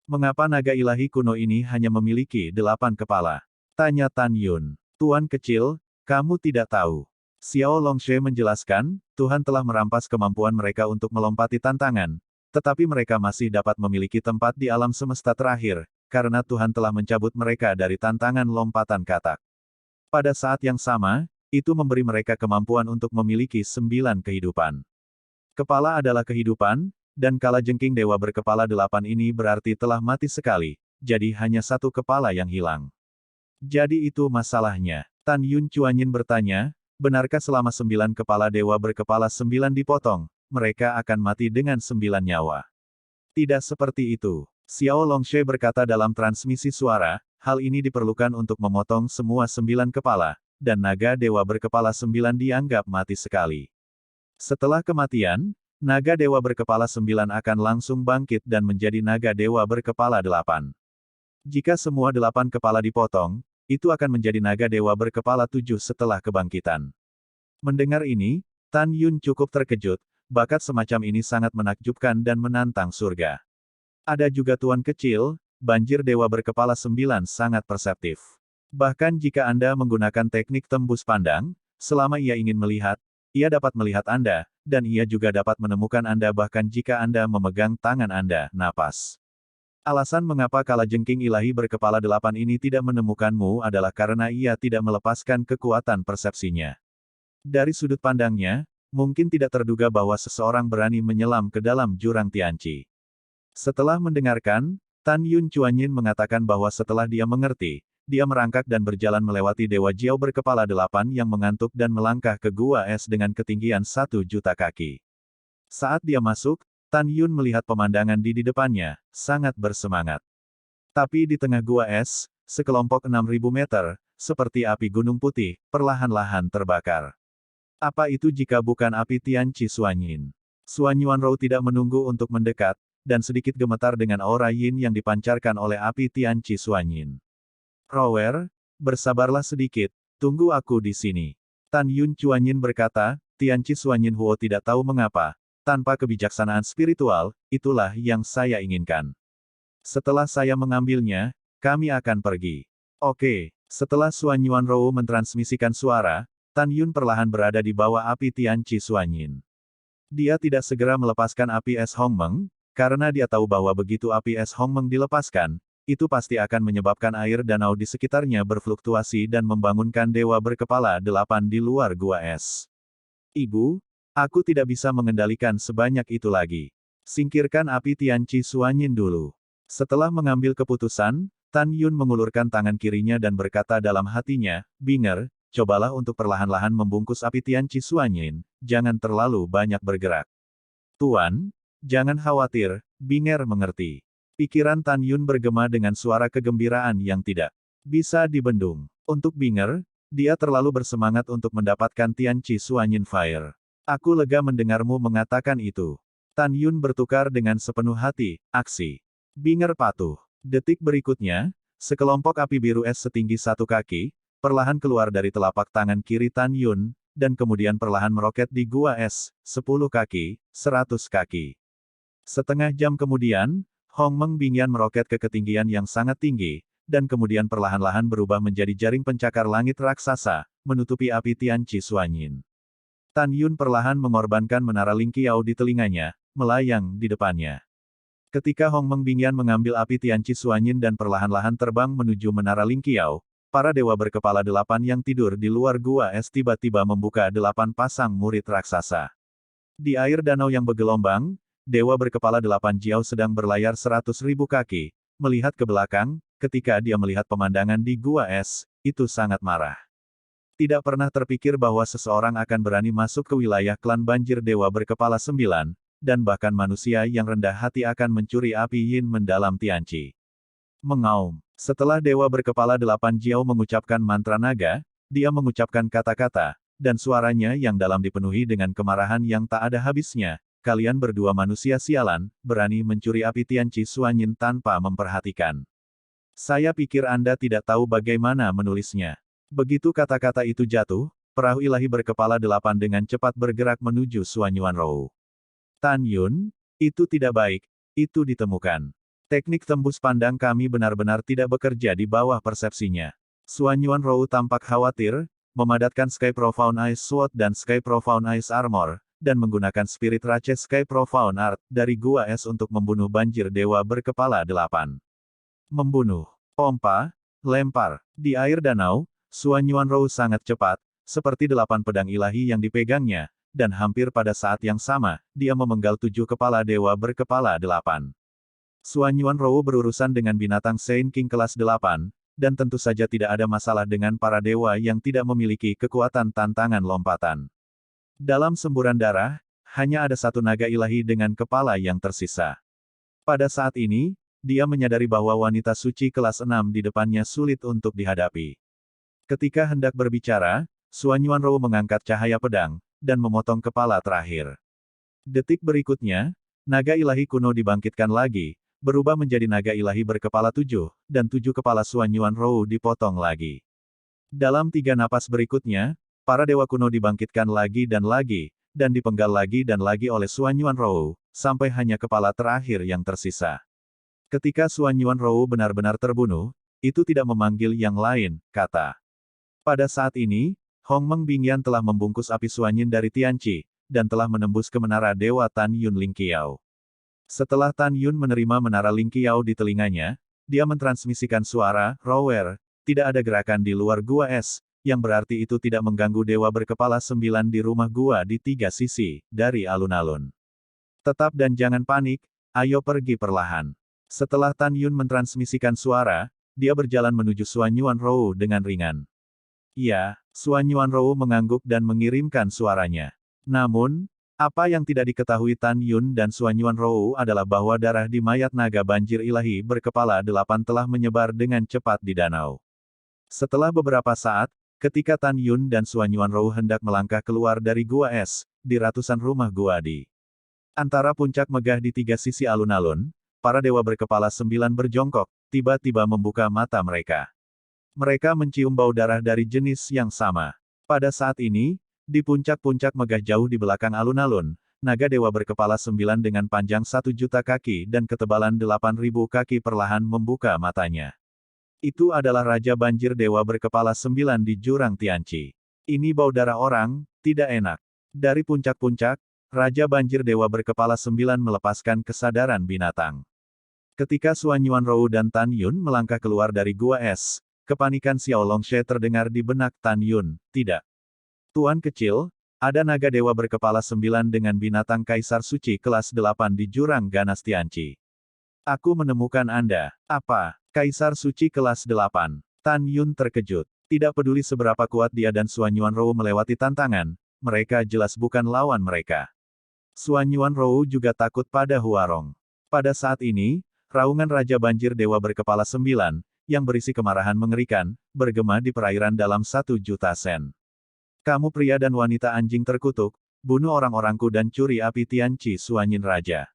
Mengapa naga ilahi kuno ini hanya memiliki 8 kepala? Tanya Tan Yun. Tuan kecil, kamu tidak tahu. Xiao Longshe menjelaskan, Tuhan telah merampas kemampuan mereka untuk melompati tantangan, tetapi mereka masih dapat memiliki tempat di alam semesta terakhir, karena Tuhan telah mencabut mereka dari tantangan lompatan katak. Pada saat yang sama, itu memberi mereka kemampuan untuk memiliki 9 kehidupan. Kepala adalah kehidupan, dan kalajengking dewa berkepala 8 ini berarti telah mati sekali, jadi hanya 1 kepala yang hilang. Jadi itu masalahnya. Tan Yun Chuanyin bertanya, benarkah selama 9 kepala dewa berkepala 9 dipotong, mereka akan mati dengan 9 nyawa? Tidak seperti itu. Xiao Longshe berkata dalam transmisi suara, hal ini diperlukan untuk memotong semua 9 kepala, dan naga dewa berkepala 9 dianggap mati sekali. Setelah kematian, naga dewa berkepala 9 akan langsung bangkit dan menjadi naga dewa berkepala 8. Jika semua 8 kepala dipotong, itu akan menjadi naga dewa berkepala 7 setelah kebangkitan. Mendengar ini, Tan Yun cukup terkejut, bakat semacam ini sangat menakjubkan dan menantang surga. Ada juga Tuan kecil, banjir dewa berkepala 9 sangat perseptif. Bahkan jika Anda menggunakan teknik tembus pandang, selama ia ingin melihat, ia dapat melihat Anda, dan ia juga dapat menemukan Anda bahkan jika Anda memegang tangan Anda, napas. Alasan mengapa kalajengking ilahi berkepala 8 ini tidak menemukanmu adalah karena ia tidak melepaskan kekuatan persepsinya. Dari sudut pandangnya, Mungkin tidak terduga bahwa seseorang berani menyelam ke dalam jurang Tianqi. Setelah mendengarkan, Tan Yun Chuanyin mengatakan bahwa setelah dia mengerti, dia merangkak dan berjalan melewati Dewa Jiao berkepala 8 yang mengantuk dan melangkah ke gua es dengan ketinggian 1 juta kaki. Saat dia masuk, Tan Yun melihat pemandangan di depannya, sangat bersemangat. Tapi di tengah gua es, sekelompok 6.000 meter, seperti api gunung putih, perlahan-lahan terbakar. Apa itu jika bukan api Tianqi Suanyin? Suan Yuanrou tidak menunggu untuk mendekat, dan sedikit gemetar dengan aura yin yang dipancarkan oleh api Tianqi Suanyin. Rower, bersabarlah sedikit, tunggu aku di sini. Tan Yun Chuanyin berkata, Tianqi Suanyin Huo tidak tahu mengapa, tanpa kebijaksanaan spiritual, itulah yang saya inginkan. Setelah saya mengambilnya, kami akan pergi. Oke, setelah Suan Yuanrou mentransmisikan suara, Tan Yun perlahan berada di bawah api Tianqi Suanyin. Dia tidak segera melepaskan api es Hongmeng, karena dia tahu bahwa begitu api es Hongmeng dilepaskan, itu pasti akan menyebabkan air danau di sekitarnya berfluktuasi dan membangunkan dewa berkepala 8 di luar gua es. Ibu, aku tidak bisa mengendalikan sebanyak itu lagi. Singkirkan api Tianqi Suanyin dulu. Setelah mengambil keputusan, Tan Yun mengulurkan tangan kirinya dan berkata dalam hatinya, Binger, cobalah untuk perlahan-lahan membungkus api Tianqi Suanyin, jangan terlalu banyak bergerak. Tuan, jangan khawatir, Binger mengerti. Pikiran Tan Yun bergema dengan suara kegembiraan yang tidak bisa dibendung. Untuk Binger, dia terlalu bersemangat untuk mendapatkan Tianqi Suanyin Fire. Aku lega mendengarmu mengatakan itu. Tan Yun bertukar dengan sepenuh hati, aksi. Binger patuh. Detik berikutnya, sekelompok api biru es setinggi 1 kaki, perlahan keluar dari telapak tangan kiri Tan Yun, dan kemudian perlahan meroket di gua es, 10 kaki, 100 kaki. Setengah jam kemudian, Hongmeng Bingyan meroket ke ketinggian yang sangat tinggi, dan kemudian perlahan-lahan berubah menjadi jaring pencakar langit raksasa, menutupi api Tianqi Suanyin. Tan Yun perlahan mengorbankan menara Lingqiao di telinganya, melayang di depannya. Ketika Hongmeng Bingyan mengambil api Tianqi Suanyin dan perlahan-lahan terbang menuju menara Lingqiao, para dewa berkepala 8 yang tidur di luar gua es tiba-tiba membuka 8 pasang murid raksasa. Di air danau yang bergelombang, Dewa berkepala 8 Jiao sedang berlayar 100.000 kaki, melihat ke belakang, ketika dia melihat pemandangan di gua es, itu sangat marah. Tidak pernah terpikir bahwa seseorang akan berani masuk ke wilayah klan banjir Dewa berkepala 9, dan bahkan manusia yang rendah hati akan mencuri api yin mendalam Tianqi. Mengaum. Setelah Dewa berkepala 8 Jiao mengucapkan mantra naga, dia mengucapkan kata-kata, dan suaranya yang dalam dipenuhi dengan kemarahan yang tak ada habisnya. Kalian berdua manusia sialan, berani mencuri api Tianqi Suanyin tanpa memperhatikan. Saya pikir Anda tidak tahu bagaimana menulisnya. Begitu kata-kata itu jatuh, perahu ilahi berkepala 8 dengan cepat bergerak menuju Suan Yuanrou. Tan Yun, itu tidak baik, itu ditemukan. Teknik tembus pandang kami benar-benar tidak bekerja di bawah persepsinya. Suan Yuanrou tampak khawatir, memadatkan Sky Profound Ice Sword dan Sky Profound Ice Armor, dan menggunakan Spirit Ratchet Sky Profound Art dari gua es untuk membunuh banjir dewa berkepala 8. Membunuh. Pompa, lempar. Di air danau, Suan Yuanrou sangat cepat, seperti 8 pedang ilahi yang dipegangnya, dan hampir pada saat yang sama, dia memenggal 7 kepala dewa berkepala 8. Suan Yuanrou berurusan dengan binatang Saint King kelas 8, dan tentu saja tidak ada masalah dengan para dewa yang tidak memiliki kekuatan tantangan lompatan. Dalam semburan darah, hanya ada 1 naga ilahi dengan kepala yang tersisa. Pada saat ini, dia menyadari bahwa wanita suci kelas 6 di depannya sulit untuk dihadapi. Ketika hendak berbicara, Suan Yuanrou mengangkat cahaya pedang, dan memotong kepala terakhir. Detik berikutnya, naga ilahi kuno dibangkitkan lagi, berubah menjadi naga ilahi berkepala 7, dan 7 kepala Suan Yuanrou dipotong lagi. Dalam 3 napas berikutnya, para dewa kuno dibangkitkan lagi, dan dipenggal lagi oleh Suan Yuanrou, sampai hanya kepala terakhir yang tersisa. Ketika Suan Yuanrou benar-benar terbunuh, itu tidak memanggil yang lain, kata. Pada saat ini, Hongmeng Bingyan telah membungkus api Suanyin dari Tianqi, dan telah menembus ke menara Dewa Tan Yun Lingqiao. Setelah Tan Yun menerima menara Lingqiao di telinganya, dia mentransmisikan suara, rower, tidak ada gerakan di luar gua es, yang berarti itu tidak mengganggu dewa berkepala 9 di rumah gua di 3 sisi, dari alun-alun. Tetap dan jangan panik, ayo pergi perlahan. Setelah Tan Yun mentransmisikan suara, dia berjalan menuju Suan Yuanrou dengan ringan. Ya, Suan Yuanrou mengangguk dan mengirimkan suaranya. Namun, apa yang tidak diketahui Tan Yun dan Suan Yuanrou adalah bahwa darah di mayat naga banjir ilahi berkepala 8 telah menyebar dengan cepat di danau. Setelah beberapa saat, ketika Tan Yun dan Suan Yuanrou hendak melangkah keluar dari gua es, di ratusan rumah gua di antara puncak megah di 3 sisi alun-alun, para dewa berkepala 9 berjongkok, tiba-tiba membuka mata mereka. Mereka mencium bau darah dari jenis yang sama. Pada saat ini, di puncak-puncak megah jauh di belakang alun-alun, naga dewa berkepala 9 dengan panjang 1 juta kaki dan ketebalan 8.000 kaki perlahan membuka matanya. Itu adalah Raja Banjir Dewa berkepala 9 di Jurang Tianqi. Ini bau darah orang, tidak enak. Dari puncak-puncak, Raja Banjir Dewa berkepala 9 melepaskan kesadaran binatang. Ketika Suan Yuanrou dan Tan Yun melangkah keluar dari gua es, kepanikan Xiao Longshe terdengar di benak Tan Yun. Tidak. Tuan kecil, ada naga dewa berkepala 9 dengan binatang kaisar suci kelas 8 di Jurang Ganas Tianqi. Aku menemukan Anda. Apa? Kaisar suci kelas 8. Tan Yun terkejut. Tidak peduli seberapa kuat dia dan Suan Yuanrou melewati tantangan, mereka jelas bukan lawan mereka. Suan Yuanrou juga takut pada Huarong. Pada saat ini, raungan Raja Banjir Dewa berkepala 9, yang berisi kemarahan mengerikan, bergema di perairan dalam 1 juta sen. Kamu pria dan wanita anjing terkutuk, bunuh orang-orangku dan curi api Tianqi Suanyin Raja.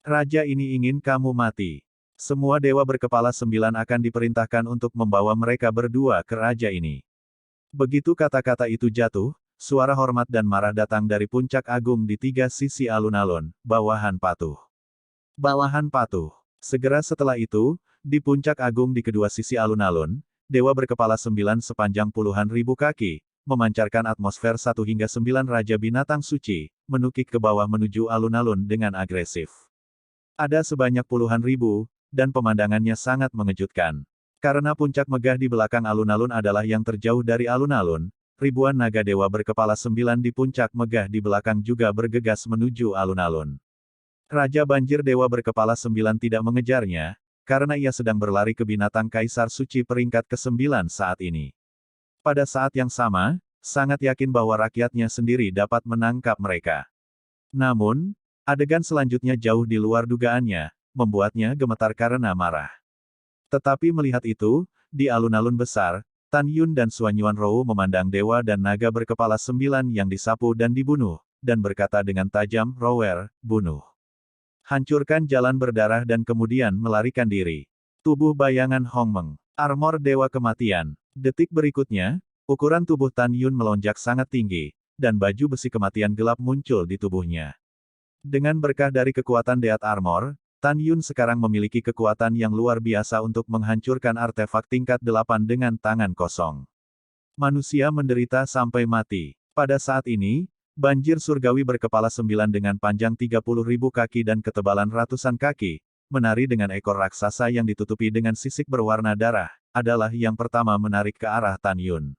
Raja ini ingin kamu mati. Semua dewa berkepala 9 akan diperintahkan untuk membawa mereka berdua ke raja ini. Begitu kata-kata itu jatuh, suara hormat dan marah datang dari puncak agung di 3 sisi alun-alun, bawahan patuh. Bawahan patuh. Segera setelah itu, di puncak agung di kedua sisi alun-alun, dewa berkepala 9 sepanjang puluhan ribu kaki, memancarkan atmosfer 1 hingga 9 Raja Binatang Suci, menukik ke bawah menuju alun-alun dengan agresif. Ada sebanyak puluhan ribu, dan pemandangannya sangat mengejutkan. Karena puncak megah di belakang alun-alun adalah yang terjauh dari alun-alun, ribuan naga dewa berkepala 9 di puncak megah di belakang juga bergegas menuju alun-alun. Raja Banjir Dewa berkepala 9 tidak mengejarnya, karena ia sedang berlari ke binatang kaisar suci peringkat ke-9 saat ini. Pada saat yang sama, sangat yakin bahwa rakyatnya sendiri dapat menangkap mereka. Namun, adegan selanjutnya jauh di luar dugaannya, membuatnya gemetar karena marah. Tetapi melihat itu, di alun-alun besar, Tan Yun dan Suan Yuanrou memandang dewa dan naga berkepala 9 yang disapu dan dibunuh, dan berkata dengan tajam, "Rower, bunuh. Hancurkan jalan berdarah dan kemudian melarikan diri." Tubuh bayangan Hongmeng. Armor Dewa Kematian. Detik berikutnya, ukuran tubuh Tan Yun melonjak sangat tinggi, dan baju besi kematian gelap muncul di tubuhnya. Dengan berkah dari kekuatan Deat Armor, Tan Yun sekarang memiliki kekuatan yang luar biasa untuk menghancurkan artefak tingkat 8 dengan tangan kosong. Manusia menderita sampai mati. Pada saat ini, banjir surgawi berkepala 9 dengan panjang 30.000 kaki dan ketebalan ratusan kaki, menari dengan ekor raksasa yang ditutupi dengan sisik berwarna darah, adalah yang pertama menarik ke arah Tan Yun.